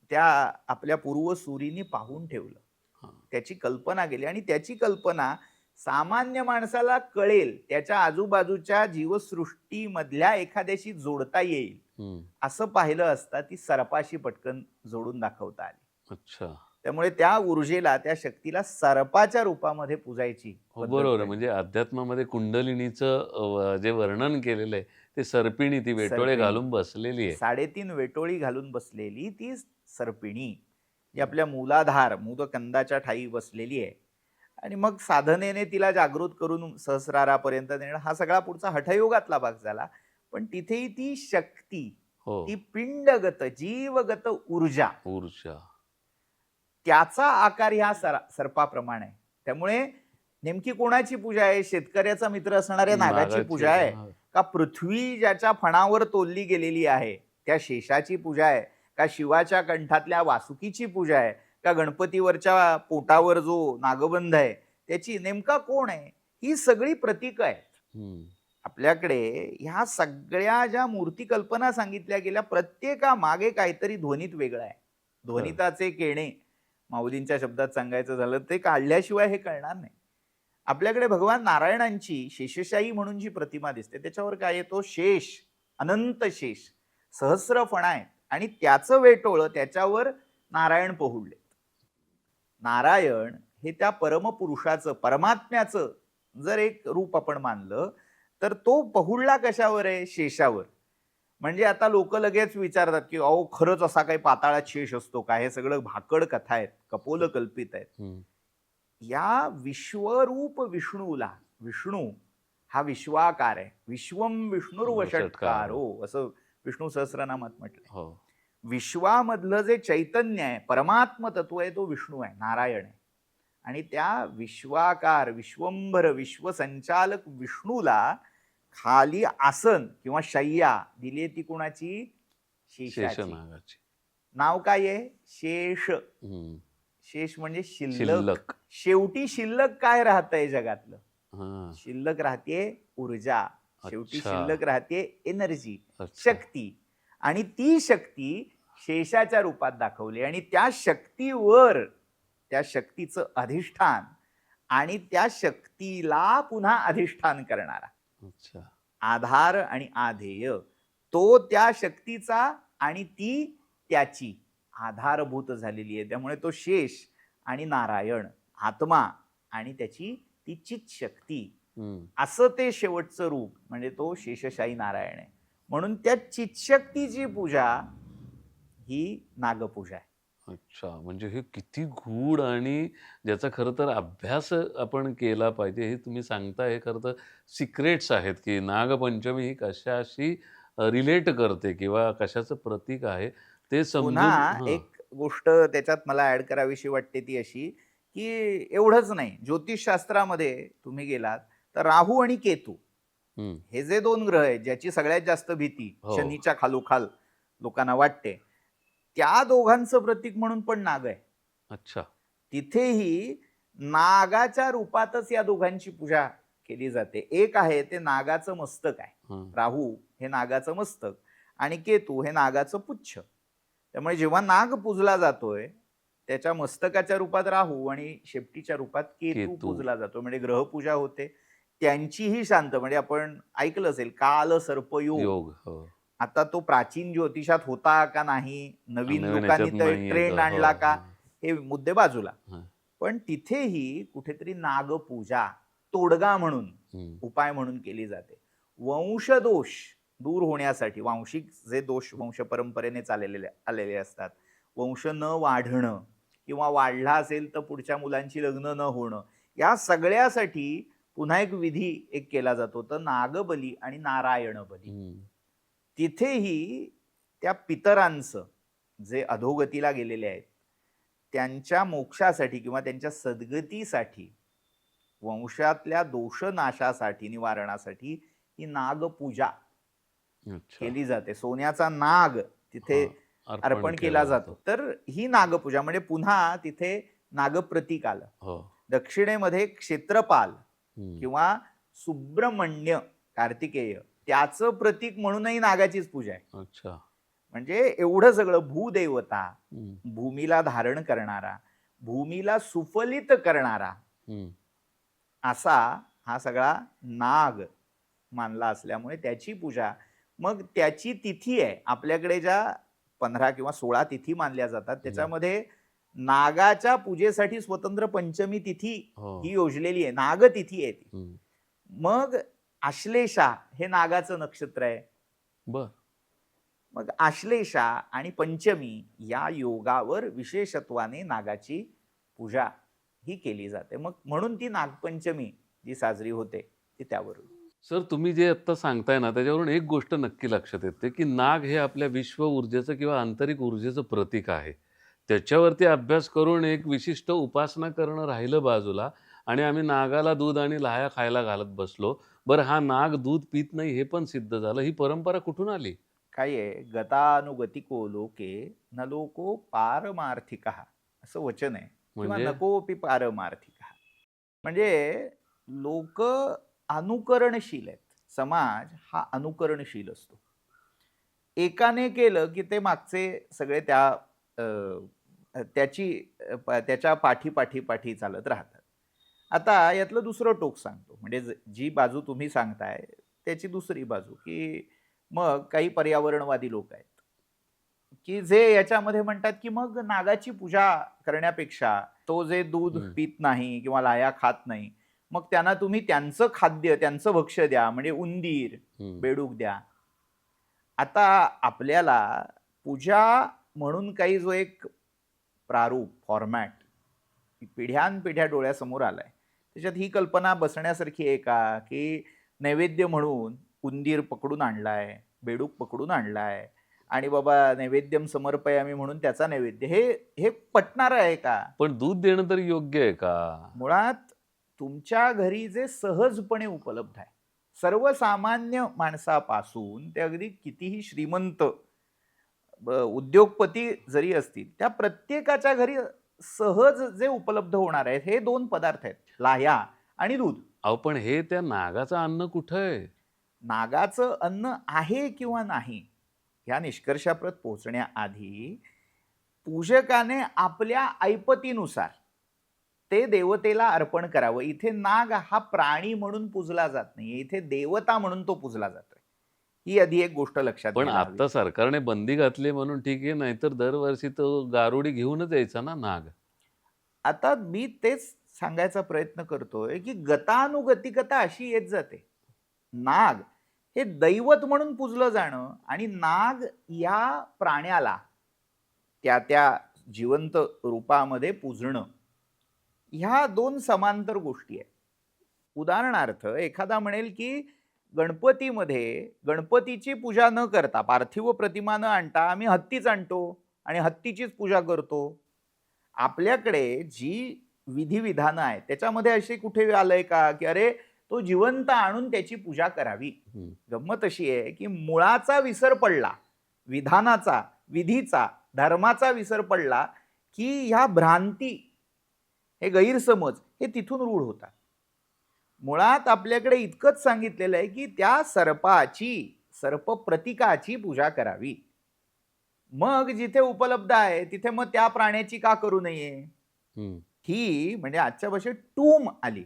त्या आपल्या पूर्वसुरींनी पाहून ठेवलं. हां. त्याची कल्पना केली आणि त्याची कल्पना सामान्य माणसाला कळेल, त्याच्या आजूबाजूच्या जीवसृष्टीमधल्या एखाद्याशी जोडता येईल हं. असं पाहिलं असता ती सर्पाशी पटकन जोडून दाखवता आली. अच्छा. त्यामुळे त्या ऊर्जेला, त्या शक्तीला सर्पाच्या रूपामध्ये पूजायची हो, पद्धत बरोबर आहे. घडली. म्हणजे अध्यात्मामध्ये कुंडलिनीचं जे वर्णन केलेलं आहे, ते सर्पिणी ती वेटोळे सर्पिणी घालून बसलेली आहे. 3.5 वेटोळी घालून बसलेली ती सर्पिणी, जी हं. आपल्या मूलाधार मूलकंदाच्या ठायी बसलेली आहे. आणि मग साधनेने तिला जागृत करून सहस्रारापर्यंत नेणं, हा सगळा पुढचा हठयोगातला भाग झाला. पण तिथेही ती शक्ती, हो, ती पिंडगत जीवगत ऊर्जा, ऊर्जा. त्याचा आकार ह्या सर्पाप्रमाणे आहे. त्यामुळे नेमकी कोणाची पूजा आहे? शेतकऱ्याचा मित्र असणाऱ्या नागाची नागाची पूजा आहे, हां. का पृथ्वी ज्याच्या फणावर तोलली गेलेली आहे त्या शेषाची पूजा आहे, का शिवाच्या कंठातल्या वासुकीची पूजा आहे, का गणपतीवरच्या पोटावर जो नागबंध आहे त्याची, नेमका कोण आहे? ही सगळी प्रतीकं आहेत. हं. आपल्याकडे ह्या सगळ्या ज्या मूर्ती कल्पना सांगितल्या गेल्या, प्रत्येकामागे काहीतरी ध्वनीत वेगळं आहे. ध्वनिताचे केणे, माऊलींच्या शब्दात सांगायचं झालं, ते काढल्याशिवाय हे कळणार नाही. आपल्याकडे भगवान नारायणांची शेषशाही म्हणून जी प्रतिमा दिसते, त्याच्यावर काय येतो? शेष, अनंत शेष, सहस्र फणा आहेत आणि त्याचं वेटोळं त्याच्यावर नारायण पहुडले. नारायण हे त्या परमपुरुषाचं, परमात्म्याचं जर एक रूप आपण मानलं, तर तो पहुडला कशावर आहे? शेषावर. म्हणजे आता लोक लगेच विचारतात की अहो, खरंच असा काही पाताळात शेष असतो का? हे सगळं भाकड कथा आहेत, कपोल कल्पित आहेत. हं. या विश्वरूप विष्णूला, विष्णू हा विश्वाकार आहे, विश्वम विष्णुर्वषट्कारो असं विष्णू सहस्रनामात म्हटलंय. हो. विश्वामधलं जे चैतन्य आहे, परमात्म तत्व आहे, तो विष्णू आहे, नारायण आहे. आणि त्या विश्वाकार, विश्वंभर, विश्वसंचालक विष्णूला खाली आसन किंवा शय्या दिली ती कोणाची? शेषाची. शेषनागाची. नाव काय आहे? शेष. हं. शेष म्हणजे शिल्लक. शिल्लक. शेवटी शिल्लक काय राहतंय जगातलं? हां. शिल्लक राहते ऊर्जा, शेवटी अच्छा. शिल्लक राहते एनर्जी, अच्छा. शक्ती. आणि ती शक्ती शेषाच्या रूपात दाखवली आणि त्या शक्तीवर, त्या शक्तीचं अधिष्ठान आणि त्या शक्तीला पुन्हा अधिष्ठान करणारा अच्छा. आधार आणि आधेय, तो त्या शक्तीचा आणि ती त्याची आधारभूत झालेली आहे. त्यामुळे तो शेष आणि नारायण आत्मा आणि त्याची ती चित शक्ती, हं. असं ते शेवटचं रूप म्हणजे तो शेषशाही नारायण आहे. म्हणून त्या चितशक्तीची पूजा ही नागपूजा आहे. अच्छा. म्हणजे हे किती गूढ आणि ज्याचा खरं तर अभ्यास आपण केला पाहिजे. हे तुम्ही सांगताय, हे खरं तर सिक्रेट्स आहेत, की नागपंचमी ही कशाशी रिलेट करते किंवा कशाचं प्रतीक आहे ते समजून पुन्हा हां. एक गोष्ट त्याच्यात मला ऍड करावीशी वाटते ती अशी, की एवढंच नाही, ज्योतिषशास्त्रामध्ये तुम्ही गेलात तर राहू आणि केतू हं. हे जे 2 ग्रह आहेत, ज्याची सगळ्यात जास्त भीती हो. शनीच्या खालोखाल लोकांना वाटते, त्या दोघांचं प्रतीक म्हणून पण नाग आहे. अच्छा. तिथेही नागाच्या रूपातच या दोघांची पूजा केली जाते. एक आहे ते नागाचं मस्तक आहे, हां. राहू हे नागाचं मस्तक आणि केतू हे नागाचं पुच्छ. त्यामुळे जेव्हा नाग पूजला जातोय, त्याच्या मस्तकाच्या रूपात राहू आणि शेपटीच्या रूपात केतू केतू. पूजला जातो. म्हणजे ग्रहपूजा होते. त्यांचीही शांत, म्हणजे आपण ऐकलं असेल काल सर्पयोग. योग. हो. आता तो प्राचीन ज्योतिषात होता का नाही, नवीन नवीन लोकांनी ह्याच्यात तर नाहीये ट्रेंड का? आणला हो, का, हो. हे मुद्दे बाजूला. हां. पण तिथेही कुठेतरी नागपूजा तोडगा म्हणून, हं. उपाय म्हणून केली जाते. वंशदोष दूर होण्यासाठी, वांशिक जे दोष वंश परंपरेने आलेले असतात, वंश न वाढणं किंवा वाढला असेल तर पुढच्या मुलांची लग्न न होणं, या सगळ्यासाठी पुन्हा एक विधी एक केला जातो, तर नागबली आणि नारायण बली. हं. तिथेही त्या पितरांचं जे अधोगतीला गेलेले आहेत त्यांच्या मोक्षासाठी किंवा त्यांच्या सद्गतीसाठी, वंशातल्या दोषनाशासाठी, निवारणासाठी ही नागपूजा अच्छा. केली जाते. सोन्याचा नाग तिथे हां. अर्पण केला जातो. तर ही नागपूजा म्हणजे पुन्हा तिथे नागप्रतीक आलं. हो. दक्षिणेमध्ये क्षेत्रपाल हं. किंवा सुब्रमण्य कार्तिकेय, त्याचं प्रतीक म्हणूनही नागाचीच पूजा आहे. अच्छा. म्हणजे एवढं सगळं, भूदेवता, हं. भूमीला धारण करणारा, भूमीला सुफलित करणारा, हं. असा हा सगळा नाग मानला असल्यामुळे त्याची पूजा. मग त्याची तिथी आहे आपल्याकडे, ज्या 15 किंवा 16 तिथी मानल्या जातात, त्याच्यामध्ये नागाच्या पूजेसाठी स्वतंत्र पंचमी तिथी हो. ही योजलेली आहे, नागतिथी आहे ती. हम्म. मग आश्लेषा हे नागाचं नक्षत्र आहे. बर. मग आश्लेषा आणि पंचमी या योगावर विशेषत्वाने नागाची पूजा ही केली जाते. मग म्हणून ती नागपंचमी जी साजरी होते ती त्यावरून. सर, तुम्ही जे आत्ता सांगताय ना, त्याच्यावरून एक गोष्ट नक्की लक्षात येते, की नाग हे आपल्या विश्व ऊर्जेचं किंवा आंतरिक ऊर्जेचं प्रतीक आहे. त्याच्यावरती अभ्यास करून एक विशिष्ट उपासना करणं राहिलं बाजूला आणि आम्ही नागाला दूध आणि लाह्या खायला घालत बसलो. बरं, हा नाग दूध पित नाही हे पण सिद्ध झालं. ही परंपरा कुठून आली? काय आहे, गतानुगतिको लोके न लोको पारमार्थिका असं वचन आहे, किंवा म्हणजे? नकोपि पारमार्थिका. म्हणजे लोक अनुकरणशील आहेत. समाज हा अनुकरणशील असतो. एकाने केलं की ते मागचे सगळे त्याच्या पाठी पाठी पाठी चालत राहतात. आता यातलं दुसरं टोक सांगतो, म्हणजे जी बाजू तुम्ही सांगताय त्याची दुसरी बाजू, की मग काही पर्यावरणवादी लोक आहेत की जे याच्यामध्ये म्हणतात की मग नागाची पूजा करण्यापेक्षा तो जे दूध पित नाही किंवा लाया खात नाही, मग त्यांना तुम्ही त्यांचं खाद्य, त्यांचं भक्ष्य द्या, म्हणजे उंदीर, बेडूक द्या. आता आपल्याला पूजा म्हणून काही जो एक प्रारूप फॉर्मॅट पिढ्यानपिढ्या डोळ्यासमोर आलाय, त्याच्यात ही कल्पना बसण्यासारखी आहे का, की नैवेद्य म्हणून उंदीर पकडून आणलाय, बेडूक पकडून आणलाय आणि बाबा नैवेद्यम समर्पयामी म्हणून त्याचा नैवेद्य, हे पटणार आहे का? पण दूध देणं तरी योग्य आहे का? मुळात तुमच्या घरी जे सहजपणे उपलब्ध आहे, सर्वसामान्य माणसापासून ते अगदी कितीही श्रीमंत उद्योगपती जरी असतील, त्या प्रत्येकाच्या घरी सहज जे उपलब्ध होणार आहेत हे दोन पदार्थ आहेत, लाह्या आणि दूध. अहो, पण हे त्या नागाचं अन्न कुठं आहे? नागाचं अन्न आहे किंवा नाही या निष्कर्षाप्रत पोहोचण्याआधी पूजकाने आपल्या ऐपतीनुसार ते देवतेला अर्पण करावं. इथे नाग हा प्राणी म्हणून पूजला जात नाही, इथे देवता म्हणून तो पूजला जातोय. ही आधी एक गोष्ट लक्षात पण घ्यायला हवी. आता सरकारने बंदी घातली म्हणून ठीक आहे, नाहीतर दरवर्षी तो गारुडी घेऊनच यायचा ना नाग. आता मी तेच सांगायचा प्रयत्न करतोय की गतानुगतिकता अशी येत जाते. नाग हे दैवत म्हणून पूजलं जाणं आणि नाग या प्राण्याला त्या जिवंत रूपामध्ये पूजणं, ह्या दोन समांतर गोष्टी आहेत. उदाहरणार्थ एखादा म्हणेल की गणपतीमध्ये गणपतीची पूजा न करता, पार्थिव प्रतिमा न आणता आम्ही हत्तीच आणतो आणि हत्तीचीच पूजा करतो. आपल्याकडे जी विधिविधानं आहेत त्याच्यामध्ये असे कुठे आलंय का की अरे तो जिवंत आणून त्याची पूजा करावी? गंमत अशी आहे की मुळाचा विसर पडला, विधानाचा, विधीचा, धर्माचा विसर पडला की ह्या भ्रांती, हे गैरसमज हे तिथून रूढ होतात. मुळात आपल्याकडे इतकंच सांगितलेलं आहे की त्या सर्प प्रतीकाची पूजा करावी. मग जिथे उपलब्ध आहे तिथे मग त्या प्राण्याची का करू नये? ही म्हणजे आजच्या भाषेत टूम आली.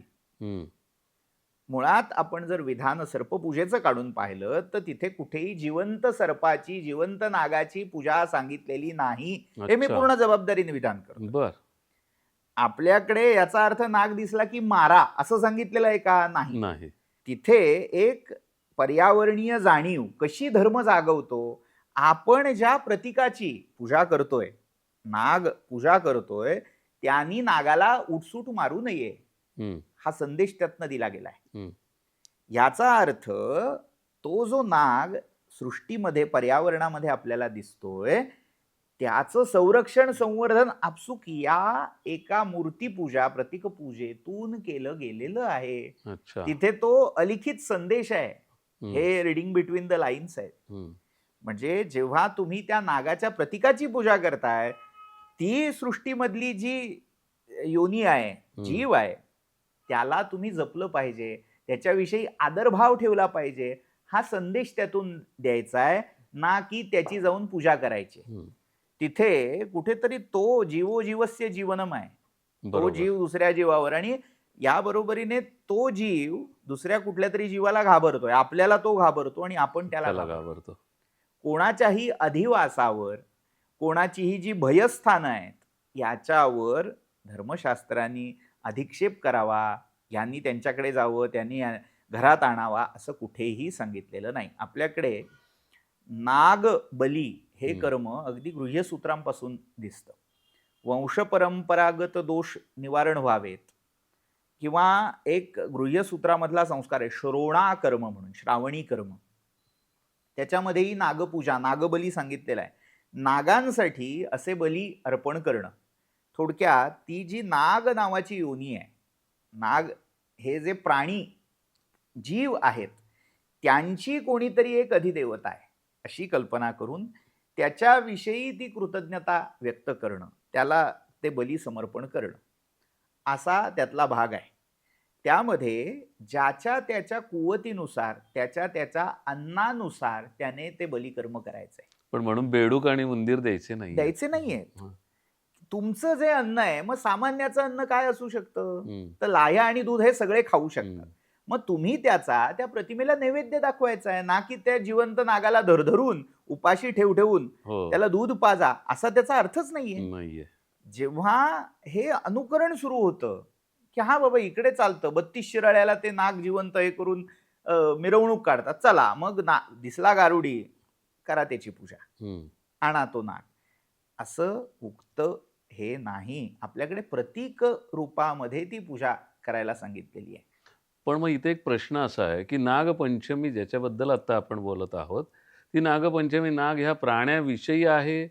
मुळात आपण जर विधान सर्पपूजेचं काढून पाहिलं तर तिथे कुठेही जिवंत सर्पाची, जिवंत नागाची पूजा सांगितलेली नाही. हे मी पूर्ण जबाबदारीने विधान करतो. बर. आपल्याकडे याचा अर्थ नाग दिसला की मारा असं सांगितलेलं आहे का? नाही. तिथे एक पर्यावरणीय जाणीव कशी धर्म जागवतो, आपण ज्या प्रतीकाची पूजा करतोय, नाग पूजा करतोय, त्यांनी नागाला उठसूट मारू नये हा संदेश त्यातनं दिला गेलाय. याचा अर्थ तो जो नाग सृष्टीमध्ये, पर्यावरणामध्ये आपल्याला दिसतोय, त्याचं संरक्षण, संवर्धन आपसूक या एका मूर्तीपूजा, प्रतीक पूजेतून केलं गेलेलं आहे. तिथे तो अलिखित संदेश आहे. हे रीडिंग बिटवीन द लाईन्स आहे. म्हणजे जेव्हा तुम्ही त्या नागाच्या प्रतीकाची पूजा करताय, ती सृष्टीमधली जी योनी आहे, जीव आहे, त्याला तुम्ही जपलं पाहिजे, त्याच्याविषयी आदरभाव ठेवला पाहिजे, हा संदेश त्यातून द्यायचा आहे, ना की त्याची जाऊन पूजा करायची. तिथे कुठेतरी तो जीवस्य जीवनम आहे. तो जीव दुसऱ्या जीवावर, आणि या बरोबरीने तो जीव दुसऱ्या कुठल्या तरी जीवाला घाबरतोय, आपल्याला तो घाबरतो आणि आपण त्याला घाबरतो. कोणाच्याही अधिवासावर, कोणाचीही जी भयस्थानं आहेत याच्यावर धर्मशास्त्रांनी अधिक्षेप करावा, यांनी त्यांच्याकडे जावं, त्यांनी घरात आणावा असं कुठेही सांगितलेलं नाही. आपल्याकडे नाग बली हे कर्म अगदी गृह्यसूत्रांपासून दिसतं. वंशपरंपरागत दोष निवारण व्हावेत किंवा एक गृह्यसूत्रामधला संस्कार आहे श्रोणा कर्म म्हणून, श्रावणी कर्म. त्याच्यामध्येही नागपूजा, नागबली सांगितलेला आहे. नागांसाठी असे बली अर्पण करणं. थोडक्यात ती जी नाग नावाची योनी आहे, नाग हे जे प्राणी जीव आहेत त्यांची कोणीतरी एक अधिदेवता आहे अशी कल्पना करून त्याच्याविषयी ती कृतज्ञता व्यक्त करणं, त्याला ते बली समर्पण करणं, असा त्यातला भाग आहे. त्यामध्ये ज्याच्या त्याच्या कुवतीनुसार, त्याच्या त्याच्या अन्नानुसार त्याने ते बलिकर्म करायचं आहे. पण म्हणून बेडूक आणि उंदीर द्यायचे नाहीये. तुमचं जे अन्न आहे, मग सामान्याचं अन्न काय असू शकतं, तर लाह्या आणि दूध हे सगळे खाऊ शकतात. मग तुम्ही त्याचा त्या प्रतिमेला नैवेद्य दाखवायचा आहे, ना की त्या जिवंत नागाला धरधरून उपाशी ठेवून त्याला दूध पाजा, असा त्याचा अर्थच नाहीये. जेव्हा हे अनुकरण सुरू होतं की हा बाबा इकडे चालतं, 32 शिराळ्याला ते नाग जिवंत हे करून मिरवणूक काढतात, चला मग दिसला गारुडी, करा त्याची पूजा, आणा तो नाग, असं उक्त हे नाही. आपल्याकडे प्रतीक रूपामध्ये ती पूजा करायला सांगितलेली आहे. पण मग इथे एक प्रश्न असा आहे की नागपंचमी ज्याच्याबद्दल आता आपण बोलत आहोत, ती नागपंचमी नाग ह्या प्राण्याविषयी आहे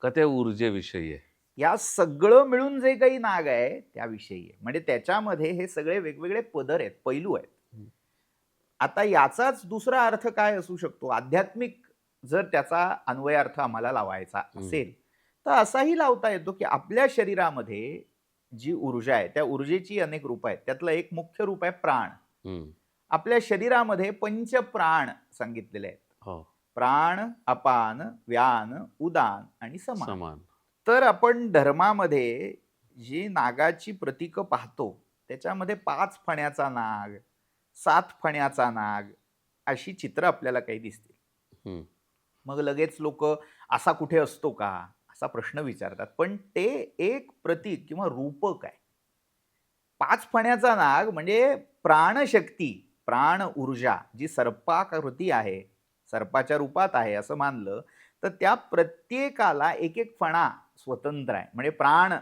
का त्या ऊर्जेविषयी आहे? या सगळं मिळून जे काही नाग आहे त्याविषयी आहे. म्हणजे त्याच्यामध्ये हे सगळे वेगवेगळे पदर आहेत, पैलू आहेत. आता याचाच दुसरा अर्थ काय असू शकतो, आध्यात्मिक जर त्याचा अन्वयार्थ आम्हाला लावायचा असेल तर असाही लावता येतो की आपल्या शरीरामध्ये जी ऊर्जा आहे त्या ऊर्जेची अनेक रूप आहेत. त्यातलं एक मुख्य रूप आहे प्राण. आपल्या शरीरामध्ये पंचप्राण सांगितलेले आहेत. प्राण, अपान, व्यान, उदान आणि समान. तर आपण धर्मामध्ये जी नागाची प्रतीक पाहतो त्याच्यामध्ये 5 फण्याचा नाग, 7 फण्याचा नाग अशी चित्र आपल्याला काही दिसतील. मग लगेच लोक असा कुठे असतो का असा प्रश्न विचारतात, पण ते एक प्रतीक किंवा रूपक आहे. 5 फण्याचा नाग म्हणजे प्राणशक्ती, प्राण ऊर्जा जी सर्पाकृती आहे, सर्पाच्या रूपात आहे असं मानलं तर त्या प्रत्येकाला एक एक फणा स्वतंत्र आहे. म्हणजे प्राण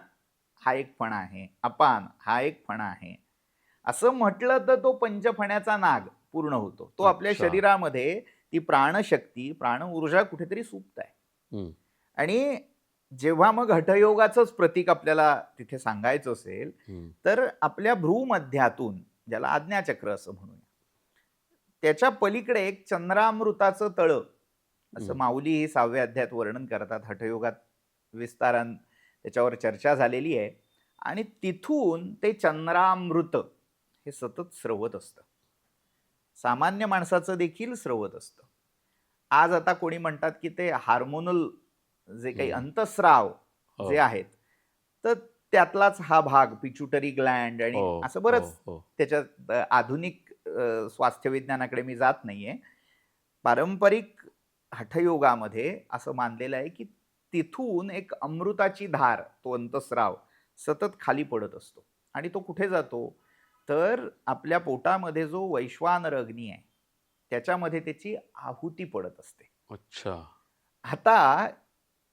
हा एक फणा आहे, अपान हा एक फणा आहे, असं म्हटलं तर तो पंचफण्याचा नाग पूर्ण होतो. तो आपल्या शरीरामध्ये ती प्राणशक्ती, प्राण ऊर्जा कुठेतरी सुप्त आहे. आणि जेव्हा मग हठयोगाचंच प्रतीक आपल्याला तिथे सांगायचं असेल तर आपल्या भ्रूमध्यातून, ज्याला आज्ञाचक्र असं म्हणूया, त्याच्या पलीकडे एक चंद्रामृताचं तळं असं माऊली ही 6व्या अध्यायात वर्णन करतात. हठयोगात विस्तारान त्याच्यावर चर्चा झालेली आहे. आणि तिथून ते चंद्रामृत हे सतत स्रवत असतं. सामान्य माणसाचं देखील स्रवत असतं. आज आता कोणी म्हणतात की ते हार्मोनल जे काही अंतस्राव जे आहेत तर त्यातलाच हा भाग, पिच्युटरी ग्लँड आणि असं बरंच त्याच्यात आधुनिक स्वास्थ्य विज्ञानाकडे मी जात नाहीये. पारंपरिक हठयोगामध्ये असं मानलेलं आहे की तिथून एक अमृताची धार, तो अंतस्राव सतत खाली पडत असतो. आणि तो कुठे जातो तर आपल्या पोटामध्ये जो वैश्वानर अग्नी आहे त्याच्यामध्ये त्याची आहुती पडत असते. अच्छा. आता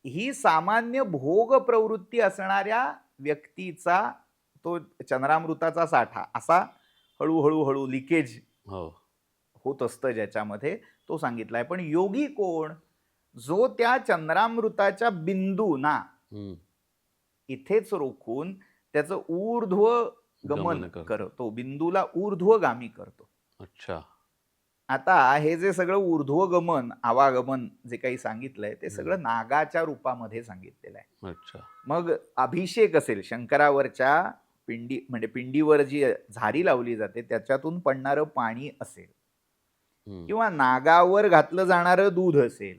ही सामान्य भोग प्रवृत्ती असणाऱ्या व्यक्तीचा तो चंद्रामृताचा साठा असा हळूहळू लिकेज होत असतं ज्याच्यामध्ये, तो सांगितलाय. पण योगी कोण, जो त्या चंद्रामृताच्या बिंदूना इथेच रोखून त्याचं ऊर्ध्व गमन करतो, बिंदूला ऊर्ध्वगामी करतो. अच्छा. आता हे जे सगळं ऊर्ध्वगमन, आवागमन जे काही सांगितलंय ते सगळं नागाच्या रूपामध्ये सांगितलेलं आहे. अच्छा. मग अभिषेक असेल, शंकरावरच्या पिंडी म्हणजे पिंडीवर जी झारी लावली जाते त्याच्यातून पडणारं पाणी असेल किंवा नागावर घातलं जाणारं दूध असेल,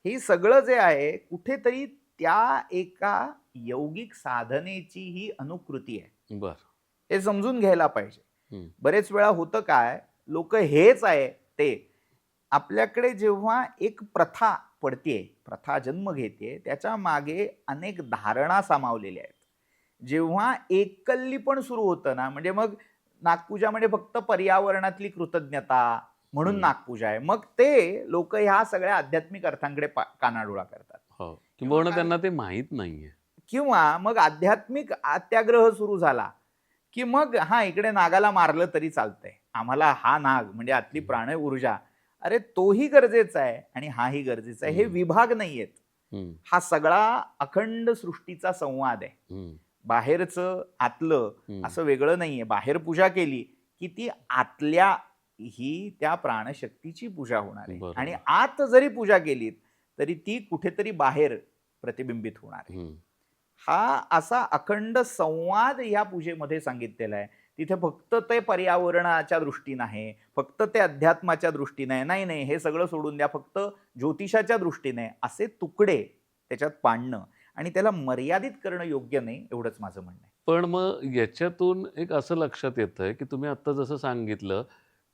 हे सगळं जे आहे कुठेतरी त्या एका यौगिक साधनेची ही अनुकृती आहे. हे समजून घ्यायला पाहिजे. बरेच वेळा होतं काय, लोक हेच आहे ते, आपल्याकडे जेव्हा एक प्रथा पडते, प्रथा जन्म घेते, त्याच्या मागे अनेक धारणा सामावलेल्या आहेत. जेव्हा एककल्ली पण सुरू होतं ना, म्हणजे मग नागपूजा म्हणजे फक्त पर्यावरणातली कृतज्ञता म्हणून हम्म. नागपूजा आहे. मग ते लोक ह्या सगळ्या आध्यात्मिक अर्थांकडे कानाडोळा करतात. हो, किंवा किंबहुना काय, त्यांना ते माहीत नाहीये. किंवा मग आध्यात्मिक अत्याग्रह सुरू झाला, की मग हा इकडे नागाला मारलं तरी चालतंय. आम्हाला हा नाग म्हणजे आतली हम्म. प्राण ऊर्जा, अरे तोही गरजेचा आहे आणि हाही गरजेचा आहे. हे हम्म. विभाग नाहीयेत. हम्म. हा सगळा अखंड सृष्टीचा संवाद आहे. हम्म. बाहेरचं आतलं हम्म. असं वेगळं नाहीये. बाहेर पूजा केली की ती आतल्या ही त्या प्राणशक्तीची पूजा होणार आहे. बरोबर. आणि आत जरी पूजा केलीत तरी ती कुठेतरी बाहेर प्रतिबिंबित होणार आहे. हम्म. हा असा अखंड संवाद या पूजेमध्ये सांगितलेला आहे. तिथे फक्त ते पर्यावरणाच्या दृष्टीने आहे, फक्त ते अध्यात्माच्या दृष्टीने आहे, नाही नाही हे सगळं सोडून द्या, फक्त ज्योतिषाच्या दृष्टीने असे तुकडे त्याच्यात पाडणं आणि त्याला मर्यादित करणं योग्य नाही, एवढंच माझं म्हणणं आहे. पण मग याच्यातून एक असं लक्षात येतंय, की तुम्ही आत्ता जसं सांगितलं,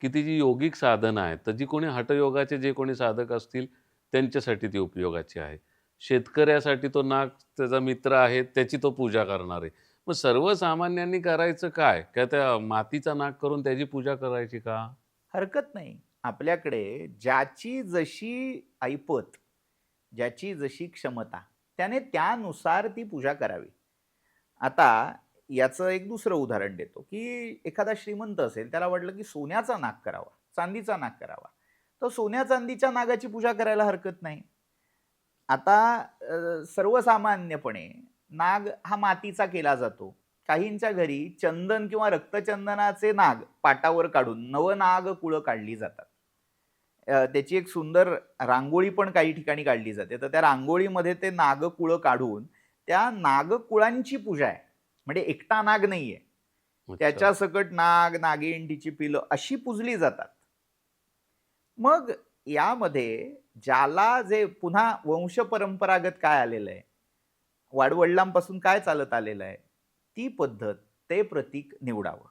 की ती जी योगिक साधनं आहेत, तर जी कोणी हठयोगाचे जे कोणी साधक असतील, त्यांच्यासाठी ती उपयोगाची आहे. शेतकऱ्यासाठी तो नाग त्याचा मित्र आहे, त्याची तो पूजा करणार आहे. मग सर्वसामान्यांनी करायचं काय? काय त्या मातीचा नाग करून त्याची पूजा करायची का? हरकत नाही. आपल्याकडे ज्याची जशी ऐपत, ज्याची जशी क्षमता, त्याने त्यानुसार ती पूजा करावी. आता याचं एक दुसरं उदाहरण देतो, की एखादा श्रीमंत असेल, त्याला वाटलं की सोन्याचा नाग करावा, चांदीचा नाग करावा. तर सोन्या चांदीच्या नागाची पूजा करायला हरकत नाही. आता सर्वसामान्यपणे नाग हा मातीचा केला जातो. काहींच्या घरी चंदन किंवा रक्तचंदनाचे नाग पाटावर काढून नवनाग कुळं काढली जातात. त्याची एक सुंदर रांगोळी पण काही ठिकाणी काढली जाते. तर त्या रांगोळीमध्ये ते नागकुळं काढून त्या नागकुळांची पूजा आहे. म्हणजे एकटा नाग नाहीये. अच्छा. त्याच्या सकट नाग, नागिन, तिची पिलं अशी पूजली जातात. मग यामध्ये ज्याला जे पुन्हा वंश परंपरागत काय आलेलं आहे, वाडवडिलांपासून काय चालत आलेलं आहे, ती पद्धत, ते प्रतीक निवडावं.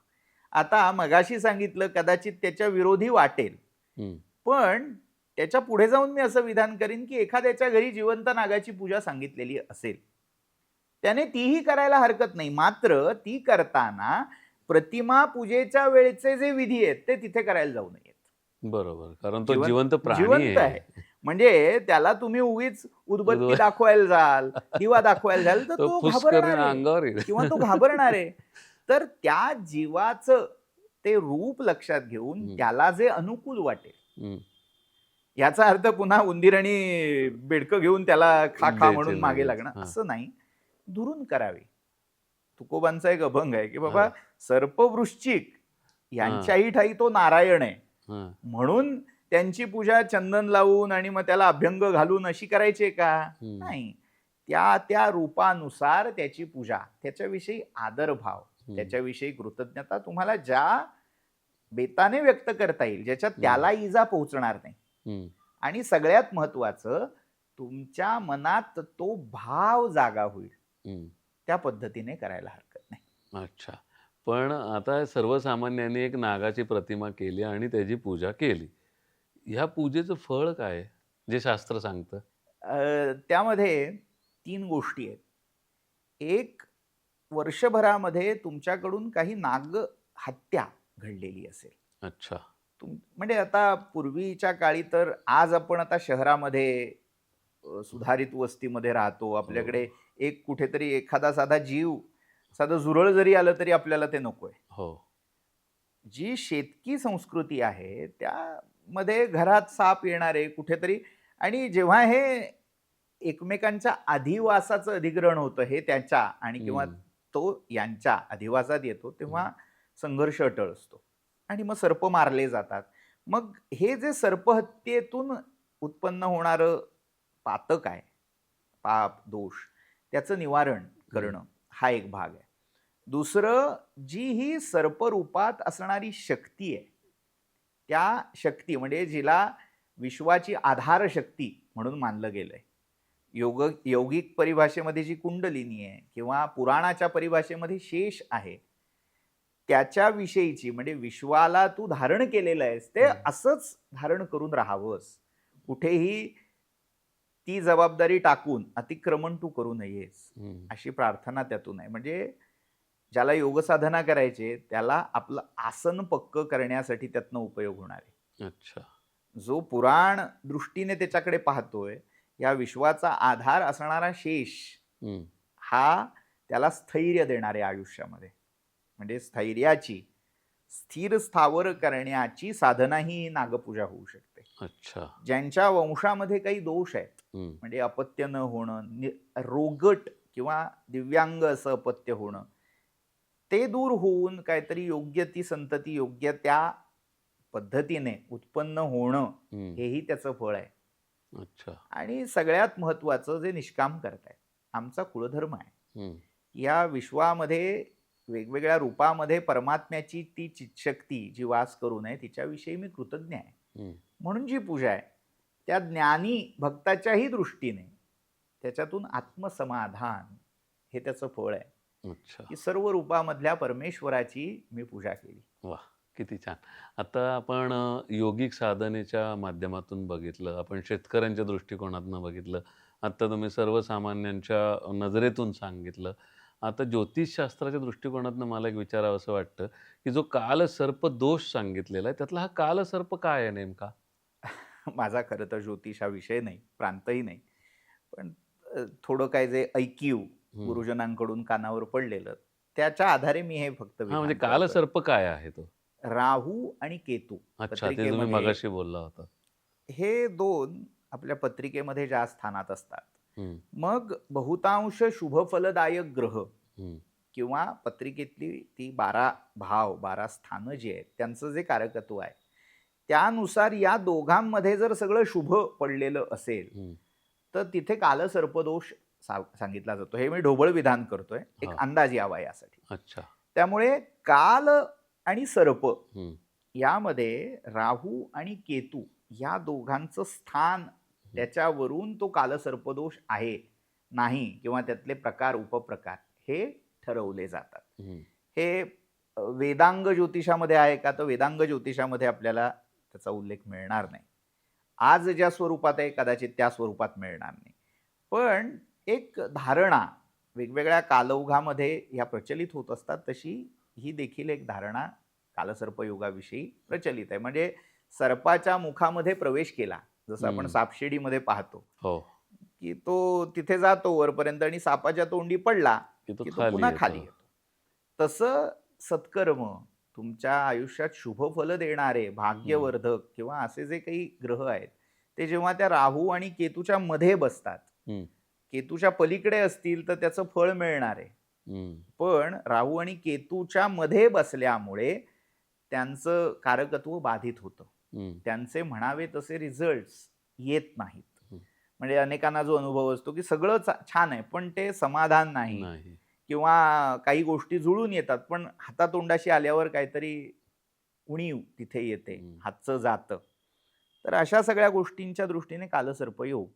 आता मगाशी सांगितलं कदाचित त्याच्या विरोधी वाटेल, हम्म. पण त्याच्या पुढे जाऊन मी असं विधान करीन की एखाद्याच्या घरी जिवंत नागाची पूजा सांगितलेली असेल, त्याने तीही करायला हरकत नाही. मात्र ती करताना प्रतिमा पूजेच्या वेळेचे जे विधी आहेत ते तिथे करायला जाऊ नयेत. बरोबर, कारण तो जिवंत प्राणी जिवंत आहे. आहे. म्हणजे त्याला तुम्ही उगीच उदबत्ती उद्बत्ती. दाखवायला जाल, दिवा दाखवायला जाल, तर तो तो फुस घाबरणार करून आहे अंगावर येईल. किंवा तो घाबरणार आहे. तर त्या जीवाचं ते रूप लक्षात घेऊन हम्म. त्याला जे अनुकूल वाटेल, हम्म. याचा अर्थ पुन्हा उंदीर आणि बेडकं घेऊन त्याला खा खा द्यायचे म्हणून मागे लगेच. लागणं हा. असं नाही. दुरून करावी. तुकोबांचा एक अभंग आहे की बाबा हा. सर्प वृश्चिक यांच्याही ठाई तो नारायण आहे, हा. म्हणून त्यांची पूजा चंदन लावून आणि मग त्याला अभ्यंग घालून अशी करायची आहे का? हम्म. नाही. त्या त्या रूपानुसार त्याची पूजा, त्याच्याविषयी आदरभाव, हम्म. त्याच्याविषयी कृतज्ञता तुम्हाला ज्या बेताने व्यक्त करता येईल, ज्याच्यात त्याला इजा पोहोचणार नाही. हम्म. आणि सगळ्यात महत्वाचं, तुमच्या मनात तो भाव जागा होईल, हम्म. त्या पद्धतीने करायला हरकत नाही. अच्छा. पण आता सर्वसामान्यांनी एक नागाची प्रतिमा केली आणि त्याची पूजा केली. ह्या पूजेचं फळ काय आहे, जे शास्त्र सांगतं? त्यामध्ये 3 गोष्टी आहेत. एक, वर्षभरामध्ये तुमच्याकडून काही नागहत्या घडलेली असेल. अच्छा. म्हणजे आता पूर्वीच्या काळी तर, आज आपण आता शहरामध्ये सुधारित वस्तीमध्ये राहतो. आपल्याकडे एक कुठेतरी एखादा साधा जीव, साधं झुरळ जरी आलं तरी आपल्याला ते नकोय. हो. जी शेतकी संस्कृती आहे त्यामध्ये घरात साप येणारे कुठेतरी, आणि जेव्हा हे एकमेकांच्या अधिवासाचं अधिग्रहण होतं, हे त्याच्या आणि किंवा हम्म. तो यांच्या अधिवासात येतो, तेव्हा संघर्ष अटळ असतो आणि मग सर्प मारले जातात. मग हे जे सर्पहत्येतून उत्पन्न होणारं पातक आहे, पाप दोष, त्याचं निवारण करणं हा एक भाग आहे. दुसरं, जी ही सर्परूपात असणारी शक्ती आहे, त्या शक्ती म्हणजे जिला विश्वाची आधार शक्ती म्हणून मानलं गेलंय, यौगिक परिभाषेमध्ये जी कुंडलिनी आहे किंवा पुराणाच्या परिभाषेमध्ये शेष आहे, त्याच्याविषयीची, म्हणजे विश्वाला तू धारण केलेलं आहेस, ते असंच धारण करून राहावंस, कुठेही ती जबाबदारी टाकून अतिक्रमण तू करू नयेस, हम्म. अशी प्रार्थना त्यातून आहे. म्हणजे ज्याला योगसाधना करायचे त्याला आपलं आसन पक्क करण्यासाठी त्यातनं उपयोग होणार आहे. अच्छा. जो पुराण दृष्टीने त्याच्याकडे पाहतोय, या विश्वाचा आधार असणारा शेष हम्म. हा त्याला स्थैर्य देणार आहे आयुष्यामध्ये. म्हणजे स्थैर्याची, स्थिर स्थावर करण्याची साधना ही नागपूजा होऊ शकते. अच्छा. ज्यांच्या वंशामध्ये काही दोष आहेत, हम्म. म्हणजे अपत्य न होणं, रोगट किंवा दिव्यांग असं अपत्य होणं, ते दूर होऊन काहीतरी योग्य ती संतती योग्य त्या पद्धतीने उत्पन्न होणं, हम्म. हेही त्याचं फळ आहे. अच्छा. आणि सगळ्यात महत्वाचं जे निष्काम करतायत, आमचा कुळधर्म आहे. हम्म. या विश्वामध्ये वेगवेगळ्या रूपामध्ये परमात्म्याची ती चितशक्ती जी वास करू नये तिच्याविषयी मी कृतज्ञ आहे. हम्म. म्हणून जी पूजा आहे त्या ज्ञानी भक्ताच्याही दृष्टीने त्याच्यातून आत्मसमाधान हे त्याचं फळ आहे, अच्छा. की सर्व रूपामधल्या परमेश्वराची मी पूजा केली. वा, किती छान. आता आपण योगिक साधनेच्या माध्यमातून बघितलं, आपण शेतकऱ्यांच्या दृष्टिकोनातून बघितलं, आता तुम्ही सर्वसामान्यांच्या नजरेतून सांगितलं. आता ज्योतिषशास्त्राच्या दृष्टिकोनातून मला एक विचारावं असं वाटतं, की जो कालसर्प दोष सांगितलेला आहे त्यातला हा कालसर्प काय आहे नेमका? माझा खरं तर ज्योतिष हा विषय नाही, प्रांतही नाही, पण थोडं काय जे ऐकीव गुरुजनांकडून कानावर पडलेलं त्याच्या आधारे मी हे फक्त हा, म्हणजे विधान करतोय. कालसर्प काय आहे तो? राहू आणि केतू अच्छा, ते तुम्ही पत्रिकेमध्ये मगाशी बोलला होता. हे दोन आपल्या पत्रिकेमध्ये ज्या स्थानात असतात, हम्म. मग बहुतांश शुभफलदायक ग्रह हम्म. किंवा पत्रिकेतली ती 12 भाव 12 स्थानं जी आहेत त्यांचं जे कारकत्व आहे त्यानुसार या दोघांमध्ये जर सगळं शुभ पडलेलं असेल हम्म. तर तिथे कालसर्पदोष सांगितला जातो. हे मी ढोबळ विधान करतोय, एक हा. अंदाज यावा यासाठी. अच्छा. त्यामुळे काल आणि सर्प हम्म. यामध्ये राहू आणि केतू या दोघांचं स्थान, त्याच्यावरून तो कालसर्पदोष आहे नाही किंवा त्यातले प्रकार उपप्रकार हे ठरवले जातात. हम्म. हे वेदांग ज्योतिषामध्ये आहे का? तर वेदांग ज्योतिषामध्ये आपल्याला त्याचा उल्लेख मिळणार नाही. आज ज्या स्वरूपात आहे कदाचित त्या स्वरूपात मिळणार नाही, पण एक धारणा वेगवेगळ्या कालौघामध्ये ह्या प्रचलित होत असतात, तशी ही देखील एक धारणा कालसर्पयोगाविषयी प्रचलित आहे. म्हणजे सर्पाच्या मुखामध्ये प्रवेश केला, जसं आपण सापशिडीमध्ये पाहतो हो, की तो तिथे जातो वरपर्यंत आणि सापाच्या तोंडी पडला की तो की तो पुन्हा खाली येतो. येतो. तसं सत्कर्म तुमच्या आयुष्यात शुभ फल देणारे भाग्यवर्धक किंवा असे जे काही ग्रह आहेत ते जेव्हा त्या राहू आणि केतूच्या मध्ये बसतात, हम्म. केतूच्या पलीकडे असतील तर त्याचं फळ मिळणार आहे, हम्म. पण राहू आणि केतूच्या मध्ये बसल्यामुळे त्यांचं कारकत्व बाधित होतं, हम्म. त्यांचे म्हणावे तसे रिझल्ट्स येत नाहीत. हम्म. म्हणजे अनेकांना जो अनुभव असतो की सगळं छान आहे पण ते समाधान नाही, नाही. किंवा काही गोष्टी जुळून येतात पण हातातोंडाशी आल्यावर काहीतरी उणीव तिथे येते, हातचं जातं. तर अशा सगळ्या गोष्टींच्या दृष्टीने कालसर्पयोग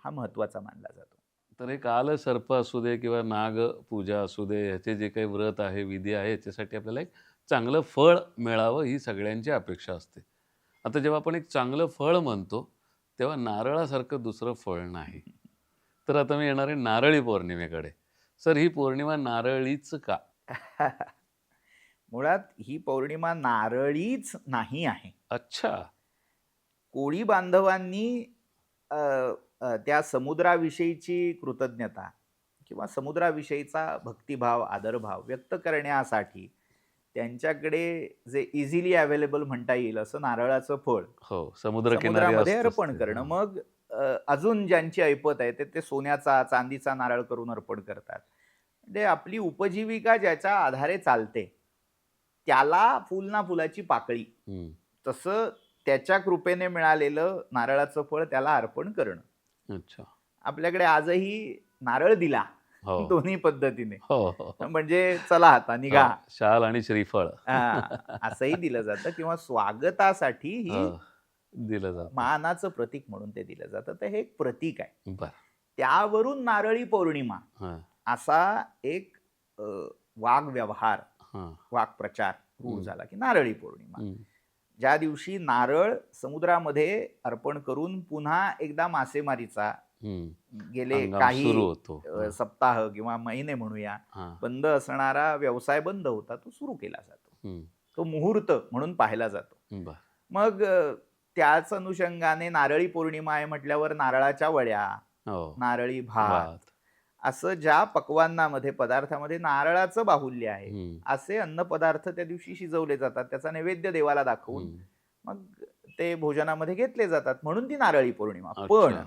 हा महत्वाचा मानला जातो. तर हे कालसर्प असू दे किंवा नागपूजा असू दे, ह्याचे जे काही व्रत आहे, विधी आहे, याच्यासाठी आपल्याला एक चांगलं फळ मिळावं ही सगळ्यांची अपेक्षा असते. आता जेव्हा आपण एक चांगलं फळ म्हणतो तेव्हा नारळासारखं दुसरं फळ नाही. तर आता मी येणार आहे नारळी पौर्णिमेकडे. सर, ही पौर्णिमा नारळीच का? मुळात ही पौर्णिमा नारळीच नाही आहे. अच्छा. कोळी बांधवांनी त्या समुद्राविषयीची कृतज्ञता किंवा समुद्राविषयीचा भक्तिभाव आदरभाव व्यक्त करण्यासाठी त्यांच्याकडे जे इझिली अवेलेबल म्हणता येईल असं नारळाचं फळ हो, समुद्रकिनारी समुद्रामध्ये असतंच अर्पण ते. करणं. मग अजून ज्यांची ऐपत आहे ते सोन्याचा चांदीचा नारळ करून अर्पण करतात. म्हणजे आपली उपजीविका ज्याच्या आधारे चालते त्याला फुल ना फुलाची पाकळी, हम्म. तसं त्याच्या कृपेने मिळालेलं नारळाचं फळ त्याला अर्पण करणं. अच्छा. आपल्याकडे आजही नारळ दिला हो. दोन्ही पद्धतीने, हो, हो. म्हणजे चला आता निघा, हो, शाल आणि श्रीफळ असंही दिलं जातं किंवा स्वागतासाठी ही हो, दिलं जातं. मानाचं प्रतीक म्हणून ते दिलं जातं. तर हे एक प्रतीक आहे. बर. त्यावरून नारळी पौर्णिमा हा. असा एक वाग्व्यवहार हा. वाक्प्रचार रूढ झाला की नारळी पौर्णिमा, हम्म. ज्या दिवशी नारळ समुद्रामध्ये अर्पण करून पुन्हा एकदा मासेमारीचा गेले हंगाम काही सुरू होतो. सप्ताह किंवा महिने म्हणूया बंद असणारा व्यवसाय बंद होता, तो सुरू केला जातो. तो मुहूर्त म्हणून पाहिला जातो. बर. मग त्याच अनुषंगाने नारळी पौर्णिमा आहे म्हटल्यावर नारळाच्या वड्या, हो. नारळी भात, भात. असं ज्या पक्वांनामध्ये पदार्थामध्ये नारळाचं बाहुल्य आहे हम्म. असे अन्न पदार्थ त्या दिवशी शिजवले जातात. त्याचा नैवेद्य देवाला दाखवून मग ते भोजनामध्ये घेतले जातात, म्हणून ती नारळी पौर्णिमा. पण अच्छा.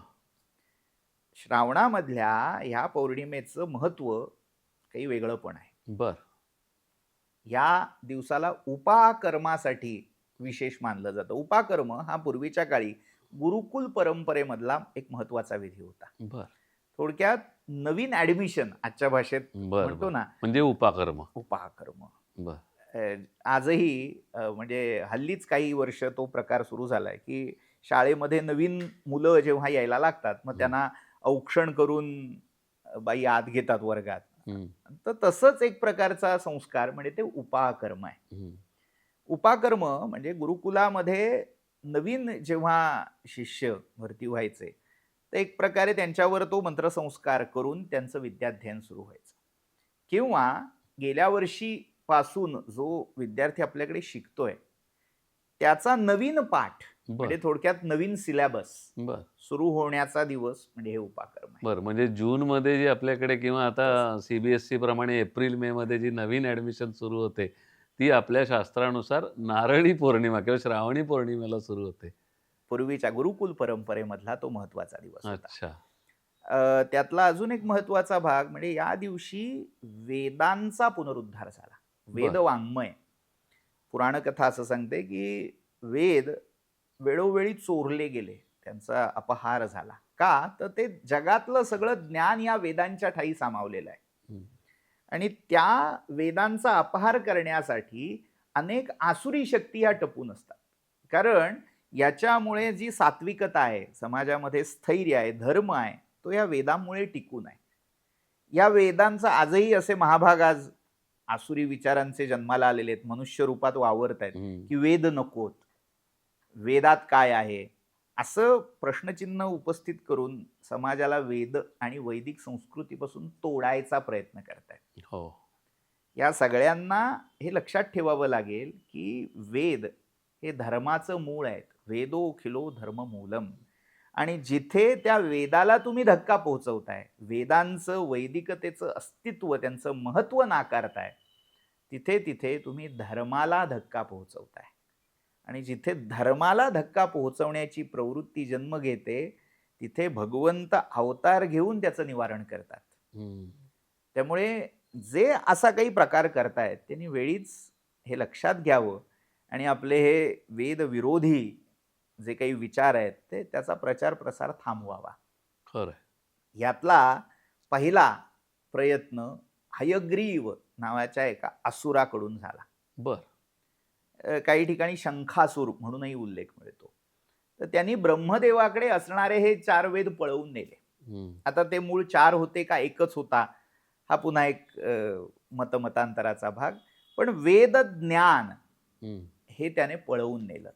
श्रावणामधल्या ह्या पौर्णिमेचं महत्व काही वेगळं पण आहे. बर. या दिवसाला उपाकर्मासाठी विशेष मानलं जातं. उपाकर्म हा पूर्वीच्या काळी गुरुकुल परंपरेमधला एक महत्वाचा विधी होता. बर. थोडक्यात नवीन ऍडमिशन आजच्या भाषेत बर. म्हणतो ना, म्हणजे उपाकर्म. उपाकर्म. बर. आजही म्हणजे हल्लीच काही वर्ष तो प्रकार सुरू झालाय की शाळेमध्ये नवीन मुलं जेव्हा यायला लागतात, मग त्यांना औक्षण करून बाई आत घेतात वर्गात. तर तसंच एक प्रकारचा संस्कार म्हणजे ते उपाकर्म आहे. उपाकर्म म्हणजे गुरुकुलामध्ये नवीन जेव्हा शिष्य भरती व्हायचे, तर एक प्रकारे त्यांच्यावर तो मंत्रसंस्कार करून त्यांचं विद्याध्ययन सुरू व्हायचं. किंवा गेल्या वर्षी पासून जो विद्यार्थी आपल्याकडे शिकतोय त्याचा नवीन पाठ म्हणजे थोडक्यात नवीन सिलेबस सुरू होण्याचा दिवस म्हणजे हे उपाकर्म आहे. बरं. म्हणजे जून मध्ये जी आपल्याकडे किंवा आता सीबीएसई प्रमाणे एप्रिल मे मध्ये जी नवीन ऍडमिशन सुरू होते, ती आपल्या शास्त्रानुसार नारळी पौर्णिमा किंवा श्रावणी पौर्णिमेला सुरू होते. पूर्वीच्या गुरुकुल परंपरेमधला तो महत्वाचा दिवस होता. अच्छा. त्यातला अजून एक महत्वाचा भाग म्हणजे या दिवशी वेदांचा पुनरुद्धार झाला. वेदवाङ्मय पुराणकथा असं सांगते की वेद वेळोवेळी चोरले गेले, त्यांचा अपहार झाला. का तर ते जगातलं सगळं ज्ञान या वेदांच्या ठायी सामावलेलं आहे. आणि त्या वेदांचा अपहार करण्यासाठी अनेक आसुरी शक्ती ह्या टपून असतात. कारण याच्यामुळे जी सात्विकता आहे समाजामध्ये, स्थैर्य आहे, धर्म आहे, तो या वेदांमुळे टिकून आहे. या वेदांचा आजही असे महाभाग आज आसुरी विचारांचे जन्माला आलेले आहेत, मनुष्य रूपात वावरत आहेत की वेद नकोत, वेदात काय आहे असं प्रश्नचिन्ह उपस्थित करून समाजाला वेद आणि वैदिक संस्कृतीपासून तोडायचा प्रयत्न करतायत. हो. या सगळ्यांना हे लक्षात ठेवावं लागेल की वेद हे धर्माचं मूळ आहेत. वेदोखिलो धर्म मूलम. आणि जिथे त्या वेदाला तुम्ही धक्का पोहोचवताय, वेदांचं वैदिकतेचं अस्तित्व, त्यांचं महत्व नाकारताय, तिथे तिथे तुम्ही धर्माला धक्का पोहोचवताय. आणि जिथे धर्माला धक्का पोहोचवण्याची प्रवृत्ती जन्म घेते, तिथे भगवंत अवतार घेऊन त्याचं निवारण करतात. त्यामुळे जे असा काही प्रकार करतायत त्यांनी वेळीच हे लक्षात घ्यावं आणि आपले हे वेद विरोधी जे काही विचार आहेत ते त्याचा प्रचार प्रसार थांबवावा. खरं. यातला पहिला प्रयत्न हयग्रीव नावाच्या एका असुराकडून झाला. बर. काही ठिकाणी शंखासूर म्हणूनही उल्लेख मिळतो. तर त्यांनी ब्रह्मदेवाकडे असणारे हे 4 वेद पळवून नेले. आता ते मूळ 4 होते का एकच होता हा पुन्हा एक मतमतांतराचा भाग. पण वेद ज्ञान हे त्याने पळवून नेलं,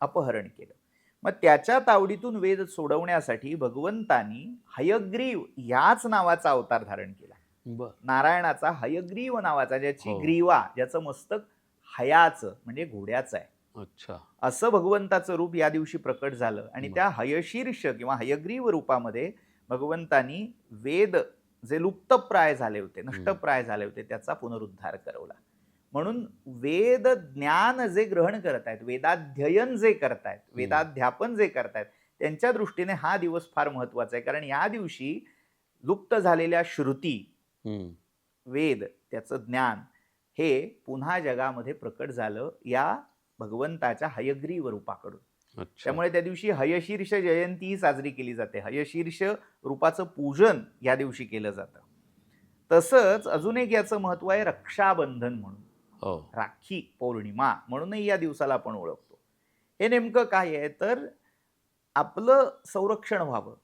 अपहरण केलं. मग त्याच्या तावडीतून वेद सोडवण्यासाठी भगवंतानी हयग्रीव याच नावाचा अवतार धारण केला. नारायणाचा हयग्रीव नावाचा, ज्याची ग्रीवा, ज्याचं मस्तक हयाचं म्हणजे घोड्याचं आहे. अच्छा. असं भगवंताचं रूप या दिवशी प्रकट झालं. आणि त्या हयशीर्ष किंवा हयग्रीव रूपामध्ये भगवंतानी वेद जे लुप्तप्राय झाले होते, नष्टप्राय झाले होते, त्याचा पुनरुद्धार करवला. म्हणून वेद ज्ञान जे ग्रहण करतायत, वेदाध्ययन जे करतायत, वेदाध्यापन जे करतायत, त्यांच्या दृष्टीने हा दिवस फार महत्वाचा आहे. कारण या दिवशी लुप्त झालेल्या श्रुती, वेद, त्याचं ज्ञान हे पुन्हा जगामध्ये प्रकट झालं या भगवंताच्या हयग्रीव रूपाकडून. त्यामुळे त्या दिवशी हयशीर्ष जयंती साजरी केली जाते. हयशीर्ष रूपाचं पूजन या दिवशी केलं जातं. तसंच अजून एक याचं महत्व आहे रक्षाबंधन म्हणून. राखी पौर्णिमा म्हणूनही या दिवसाला आपण ओळखतो. हे नेमकं काय आहे तर आपलं संरक्षण व्हावं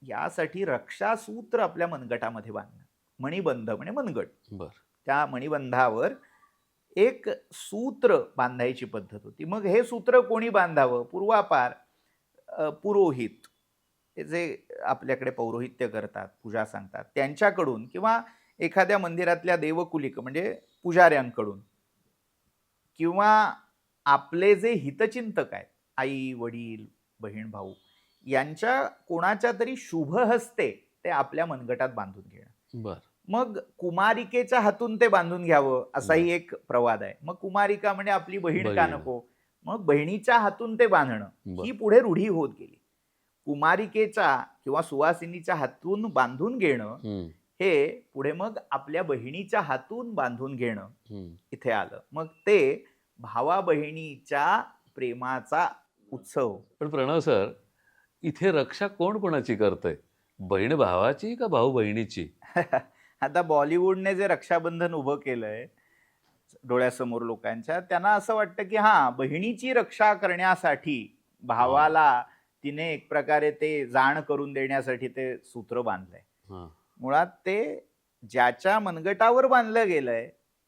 यासाठी रक्षासूत्र आपल्या मनगटामध्ये बांधणं. मणिबंध म्हणजे मनगट. त्या मणिबंधावर एक सूत्र बांधायची पद्धत होती. मग हे सूत्र कोणी बांधावं? पूर्वापार पुरोहित जे आपल्याकडे पौरोहित्य करतात, पूजा सांगतात त्यांच्याकडून किंवा एखाद्या मंदिरातल्या देवकुलिक म्हणजे पुजाऱ्यांकडून किंवा आपले जे हितचिंतक आहेत, आई, वडील, बहीण, भाऊ यांच्या कोणाच्या तरी शुभ हस्ते ते आपल्या मनगटात बांधून घेणं. बर. मग कुमारिकेच्या हातून ते बांधून घ्यावं असाही एक प्रवाद आहे. मग कुमारिका म्हणजे आपली बहीण का बहीण. नको, मग बहिणीच्या हातून ते बांधणं बर. ही पुढे रूढी होत गेली. कुमारिकेच्या किंवा सुवासिनीच्या हातून बांधून घेणं हम्म, हे पुढे मग आपल्या बहिणीच्या हातून बांधून घेणं हम्म. इथे आलं. मग ते भावा बहिणीच्या प्रेमाचा उत्सव. पण प्रणव सर, इथे रक्षा कोण कोणाची करतंय? बहीण भावाची का भाऊ बहिणीची? आता बॉलिवूडने जे रक्षाबंधन उभं केलंय डोळ्यासमोर लोकांच्या, त्यांना असं वाटतं की हा, बहिणीची रक्षा करण्यासाठी भावाला तिने एक प्रकारे ते जाण करून देण्यासाठी ते सूत्र बांधलंय. हा. मुळात ते ज्याच्या मनगटावर बांधलं गेलंय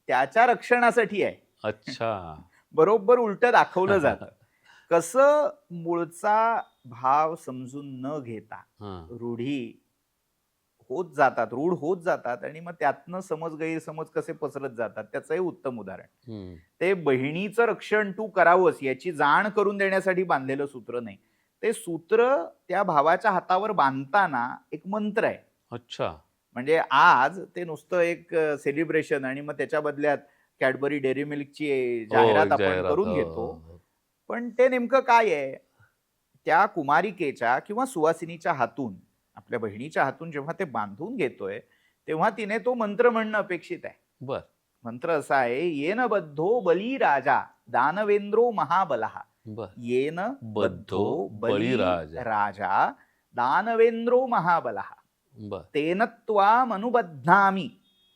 त्याच्या रक्षणासाठी आहे. अच्छा. बरोबर उलट दाखवलं जातं. कसं मूळचा भाव समजून न घेता हा. रूढी होत जातात, रूढ होत जातात आणि मग त्यातनं समज गैरसमज कसे पसरत जातात त्याचं हे उत्तम उदाहरण. हम्म. ते बहिणीचं रक्षण तू करावंस याची जाण करून देण्यासाठी बांधलेलं सूत्र नाही. ते सूत्र त्या भावाच्या हातावर बांधताना एक मंत्र आहे. अच्छा. म्हणजे आज ते नुसतं एक सेलिब्रेशन आणि मग त्याच्या बदल्यात कॅडबरी डेअरी मिल्कची जाहिरात आपण जाहिरात, करून हो, घेतो. हो. पण ते नेमकं काय आहे? त्या कुमारिकेच्या किंवा सुवासिनीच्या हातून, आपल्या बहिणीच्या हातून जेव्हा ते बांधून घेतोय तेव्हा तिने तो मंत्र म्हणणं अपेक्षित आहे. बर. मंत्र असा आहे, येन बद्धो बली राजा दानवेंद्रो महाबलहा. बर. येन बद्धो बली बळीराजा. राजा दानवेंद्रो महाबलहा बर. तेन त्वाम अनुबध्नामि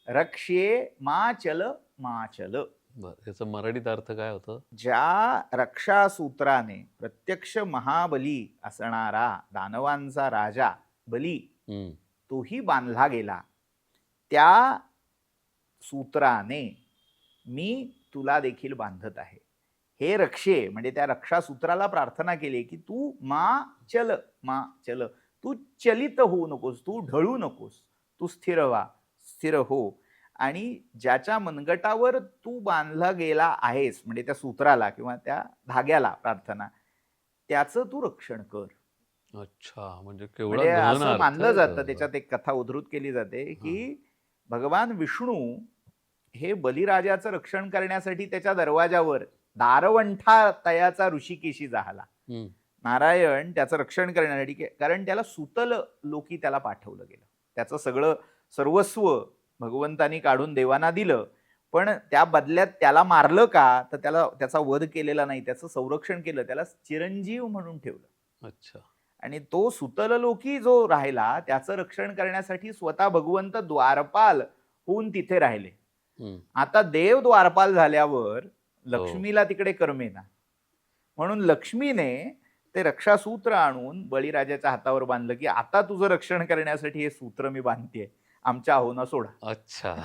रक्ष्ये माचल माचल. बर. याचा मराठीत अर्थ काय होतं? ज्या रक्षासूत्राने प्रत्यक्ष महाबली असणारा दानवांचा राजा बली हम्म. तोही बांधला गेला, त्या सूत्राने मी तुला देखील बांधत आहे. हे रक्षे म्हणजे त्या रक्षासूत्राला प्रार्थना केली की तू मा चल, तू चलित होऊ नकोस, तू ढळू नकोस, तू स्थिर व्हा, स्थिर हो. आणि ज्याच्या मनगटावर तू बांधला गेला आहेस म्हणजे त्या सूत्राला किंवा त्या धाग्याला प्रार्थना, त्याचं तू रक्षण कर. अच्छा. म्हणजे केवढा म्हणजे गहन असं अर्थ मानलं आहे जातं, त्याचा. त्याच्यात एक कथा उद्धृत केली जाते की भगवान विष्णू हे बलिराजाचं रक्षण करण्यासाठी त्याच्या दरवाजावर दारवंठा तयाचा ऋषिकेशी झाला. हम्म. नारायण त्याचं रक्षण करण्यासाठी, कारण त्याला सुतल लोकी त्याला पाठवलं गेलं. त्याचं सगळं सर्वस्व भगवंतानी काढून देवांना दिलं, पण त्या बदल्यात त्याला मारलं का? तर त्याला त्याचा वध केलेला नाही, त्याचं संरक्षण केलं, त्याला चिरंजीव म्हणून ठेवलं. अच्छा. आणि तो सुतल लोकी जो राहिला त्याचं रक्षण करण्यासाठी स्वतः भगवंत द्वारपाल होऊन तिथे राहिले. हम्म. आता देव द्वारपाल झाल्यावर लक्ष्मीला तिकडे करमेना, म्हणून लक्ष्मीने ते रक्षासूत्र आणून बळीराजाच्या हातावर बांधलं की आता तुझं रक्षण करण्यासाठी हे सूत्र मी बांधतेय, आमच्या आहोना सोडा. अच्छा.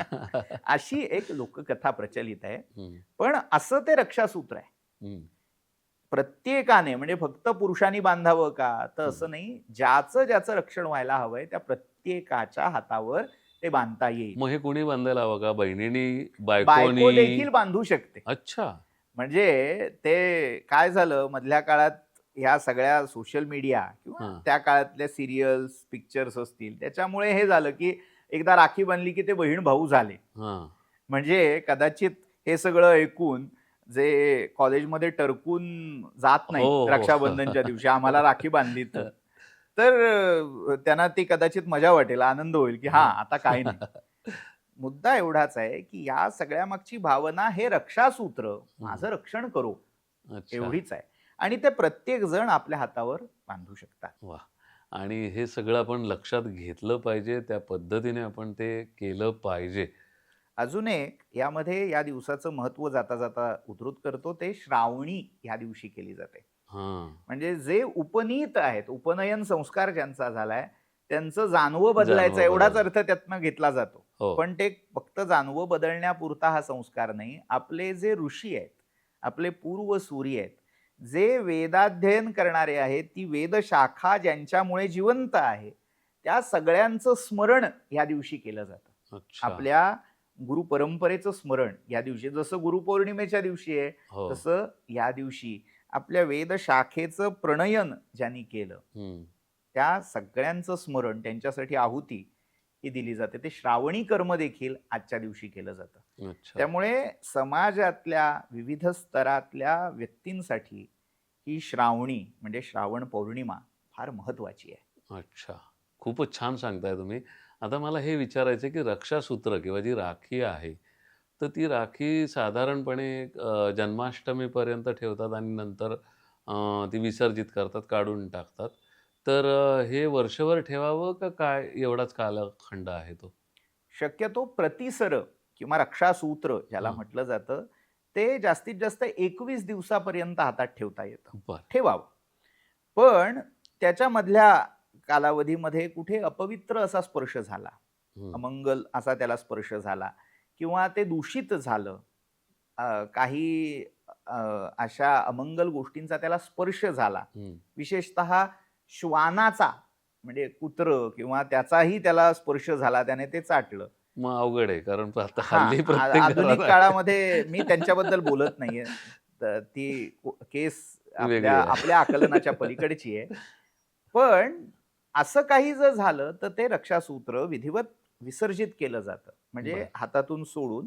अशी एक लोककथा प्रचलित आहे. हम्म. पण असं ते रक्षासूत्र आहे. हम्म. प्रत्येकाने म्हणजे फक्त पुरुषांनी बांधावं का? तर असं नाही, ज्याचं ज्याचं रक्षण व्हायला हवंय त्या प्रत्येकाच्या हातावर ते बांधता येईल. मग हे कोणी बांधायला हवं का? बहिणीनी, बायको बायकोनी? देखील बांधू शकते. अच्छा. म्हणजे ते काय झालं मधल्या काळात, ह्या सगळ्या सोशल मीडिया किंवा त्या काळातल्या सिरियल्स, पिक्चर्स असतील, त्याच्यामुळे हे झालं की एकदा राखी बांधली की ते बहीण भाऊ झाले. हा. म्हणजे कदाचित हे सगळं ऐकून जे कॉलेजमध्ये टरकून जात हो, नाही हो. रक्षाबंधनच्या दिवशी आम्हाला राखी बांधली तर त्यांना ती कदाचित मजा वाटेल, आनंद होईल की हा आता काही नाही. मुद्दा एवढाच आहे की या सगळ्या मागची भावना हे रक्षासूत्र, माझं रक्षण करो, अच्छा. एवढीच आहे. आणि ते प्रत्येक जण आपल्या हातावर बांधू शकतात. वा. आणि हे सगळं आपण लक्षात घेतलं पाहिजे, त्या पद्धतीने आपण ते केलं पाहिजे. अजून एक यामध्ये या दिवसाचं महत्व जाता जाता उद्धृत करतो, ते श्रावणी या दिवशी केली जाते. हा. म्हणजे जे उपनीत आहेत, उपनयन संस्कार ज्यांचा झालाय त्यांचं जानवं बदलायचं, जानवं एवढाच बदलायचं. अर्थ त्यातनं घेतला जातो. हो. पण ते फक्त जानवं बदलण्यापुरता हा संस्कार नाही. आपले जे ऋषी आहेत, आपले पूर्व सूरी आहेत, जे वेदाध्ययन करणारे आहेत, ती वेदशाखा ज्यांच्यामुळे जिवंत आहे, त्या सगळ्यांचं स्मरण या दिवशी केलं जातं. अच्छा. आपल्या गुरुपरंपरेचं स्मरण या दिवशी, जसं गुरुपौर्णिमेच्या दिवशी आहे, हो. तसं या दिवशी आपल्या वेदशाखेचं प्रणयन ज्यांनी केलं, हं. त्या सगळ्यांचं स्मरण, त्यांच्यासाठी आहुती ही दिली जाते. ते श्रावणी कर्म देखील आजच्या दिवशी केलं जातं. अच्छा. त्यामुळे समाजातल्या विविध स्तरातल्या व्यक्तींसाठी ही श्रावणी म्हणजे श्रावण पौर्णिमा फार महत्वाची आहे. अच्छा. खूपच छान सांगताय तुम्ही. आता मला हे विचारायचं आहे, की रक्षासूत्र किंवा जी राखी आहे, तर ती राखी साधारणपणे जन्माष्टमीपर्यंत ठेवतात आणि नंतर ती विसर्जित करतात, काढून टाकतात. तर हे वर्षभर ठेवावं का काय एवढाच कालखंड आहे तो? शक्यतो प्रतिसर किंवा रक्षासूत्र ज्याला हां. म्हटलं जातं, ते जास्तीत जास्त 21 दिवसापर्यंत हातात ठेवता येतं. बरं. ठेवावं. पण त्याच्यामधल्या कालावधीमध्ये कुठे अपवित्र असा स्पर्श झाला, हं. अमंगल असा त्याला स्पर्श झाला किंवा ते दूषित झालं, काही अशा अमंगल गोष्टींचा त्याला स्पर्श झाला, हं. विशेषतः श्वानाचा म्हणजे कुत्रं किंवा त्याचाही त्याला स्पर्श झाला, त्याने ते चाटलं. मग अवघड आहे. कारण आता हां, हल्ली प्रत्येक घरात आधुनिक आहे. काळामध्ये मी त्यांच्याबद्दल बोलत नाहीये. तर ती केस वेगळी आपल्या आहे. आपल्या आकलनाच्या पलीकडची आहे. पण असं काही जर झालं, तर ते रक्षासूत्र विधिवत विसर्जित केलं जातं. म्हणजे बरं. हातातून सोडून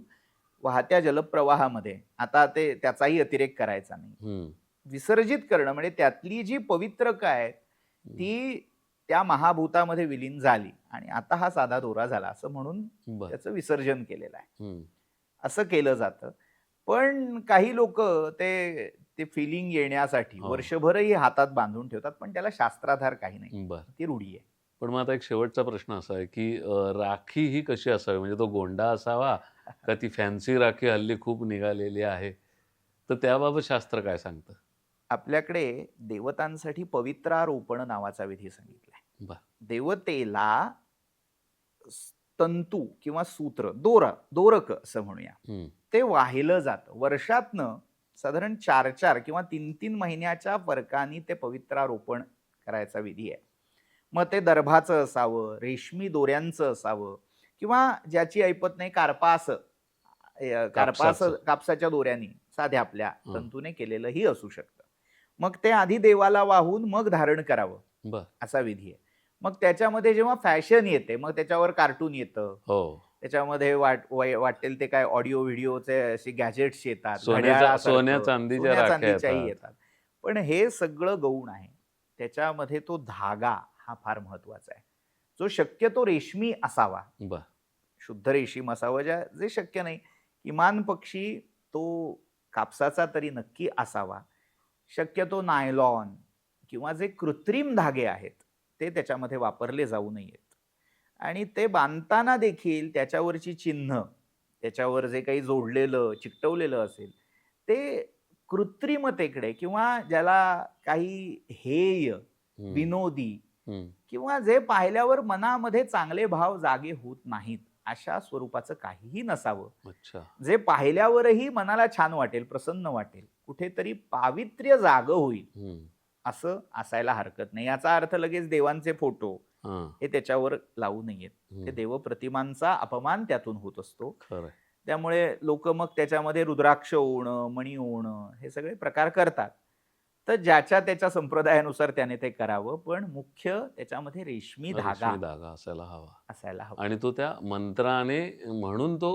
वाहत्या जलप्रवाहामध्ये आता ते त्याचाही अतिरेक करायचा नाही. हं. विसर्जित करणं म्हणजे त्यातली जी पवित्रता आहे, हं. ती त्या महाभूतामध्ये विलीन झाली आणि आता हा साधा दोरा झाला असं म्हणून बरं. त्याचं विसर्जन केलेलं आहे. हं. असं केलं जातं. पण काही लोकं ते ते फिलिंग येण्यासाठी हो. वर्षभरही हातात बांधून ठेवतात, पण त्याला शास्त्राधार काही नाही. बरं. ती रूढी आहे. पण मग आता एक शेवटचा प्रश्न असा आहे, की राखी ही कशी असावी? म्हणजे तो गोंडा असावा का ती फॅन्सी राखी हल्ली खूप निघालेली आहे? तर त्याबाबत शास्त्र काय सांगतं? आपल्याकडे देवतांसाठी पवित्रारोपण नावाचा विधी सांगितलाय. बरं. देवतेला तंतू किंवा सूत्र, दोरक असं म्हणूया, हं. ते वाहिलं जातं. वर्षातनं साधारण 4-4 किंवा 3-3 महिन्याच्या फरकाने ते पवित्रारोपण करायचा विधी आहे. मग ते दर्भाचं असावं, रेशमी दोऱ्यांचं असावं किंवा ज्याची ऐपत नाही कार्पास, कापसाचं. कापसाच्या दोऱ्यांनी साध्या आपल्या हं. तंतूने केलेलंही असू शकतं. मग ते आधी देवाला वाहून मग धारण करावं, बरं. असा विधी आहे. मग त्याच्यामध्ये जेव्हा फॅशन येते, मग त्याच्यावर कार्टून येतं. हो. त्याच्यामध्ये वाटेल ते काय ऑडिओ व्हिडिओचे असे गॅजेट्स येतात, सोन्या घड्याळासारखं, चांदीच्या सोन्या राख्या चांदीच्याही येतात. येतात. पण हे सगळं गौण आहे. त्याच्यामध्ये तो धागा हा फार महत्वाचा आहे. जो शक्यतो रेशमी असावा, बरं. शुद्ध रेशीम असावं, जे शक्य नाही, किमान पक्षी तो कापसाचा तरी नक्की असावा. शक्यतो नायलॉन किंवा जे कृत्रिम धागे आहेत, ते त्याच्यामध्ये वापरले जाऊ नयेत. आणि ते बांधताना देखील त्याच्यावरची चिन्ह, त्याच्यावर जे काही जोडलेलं, चिकटवलेलं असेल, ते कृत्रिमतेकडे किंवा ज्याला काही हेय, हं. विनोदी हं. किंवा जे पाहिल्यावर मनामध्ये चांगले भाव जागे होत नाहीत, अशा स्वरूपाचं काहीही नसावं. अच्छा. जे पाहिल्यावरही मनाला छान वाटेल, प्रसन्न वाटेल, कुठेतरी पावित्र्य जागं होईल, हं. असं असायला हरकत नाही. याचा अर्थ लगेच देवांचे फोटो हां. हे त्याच्यावर लावू नयेत. ते हं. देवप्रतिमांचा अपमान त्यातून होत असतो. खरं आहे. त्यामुळे लोकं मग त्याच्यामध्ये रुद्राक्ष ओवणं, मणी ओवणं हे सगळे प्रकार करतात. तर ज्याच्या त्याच्या संप्रदायानुसार त्याने ते करावं, पण मुख्य त्याच्यामध्ये रेशमी धागा रेशमी धागा असायला हवा. असायला हवा. आणि तो त्या मंत्राने म्हणून तो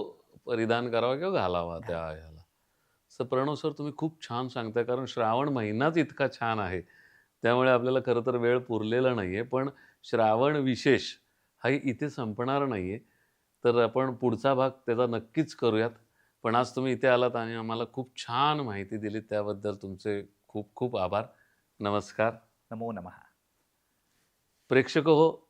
परिधान करावा किंवा घालावा त्या ह्याला. सर प्रणव सर तुम्ही खूप छान सांगताय कारण श्रावण महिनाच इतका छान आहे. त्यामुळे आपल्याला खरं तर वेळ पुरलेला नाहीये. पण श्रावण विशेष हा इथे संपणार नाहीये. तर आपण पुढचा भाग त्याचा नक्कीच करूयात. पण आज तुम्ही इथे आलात आणि आम्हाला खूप छान माहिती दिलीत त्याबद्दल तुमचे खूप खूप आभार. नमस्कार. नमो नमः. प्रेक्षक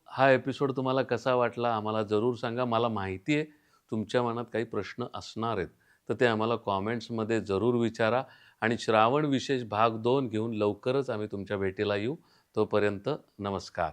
हा एपिसोड तुम्हाला कसा वाटला आम्हाला जरूर सांगा. मला माहिती आहे तुमच्या मनात काही प्रश्न असणार आहेत. तर ते आम्हाला कॉमेंट्समध्ये जरूर विचारा आणि श्रावण विशेष भाग 2 घेऊन लवकरच आम्ही तुमच्या भेटीला येऊ. तोपर्यंत नमस्कार.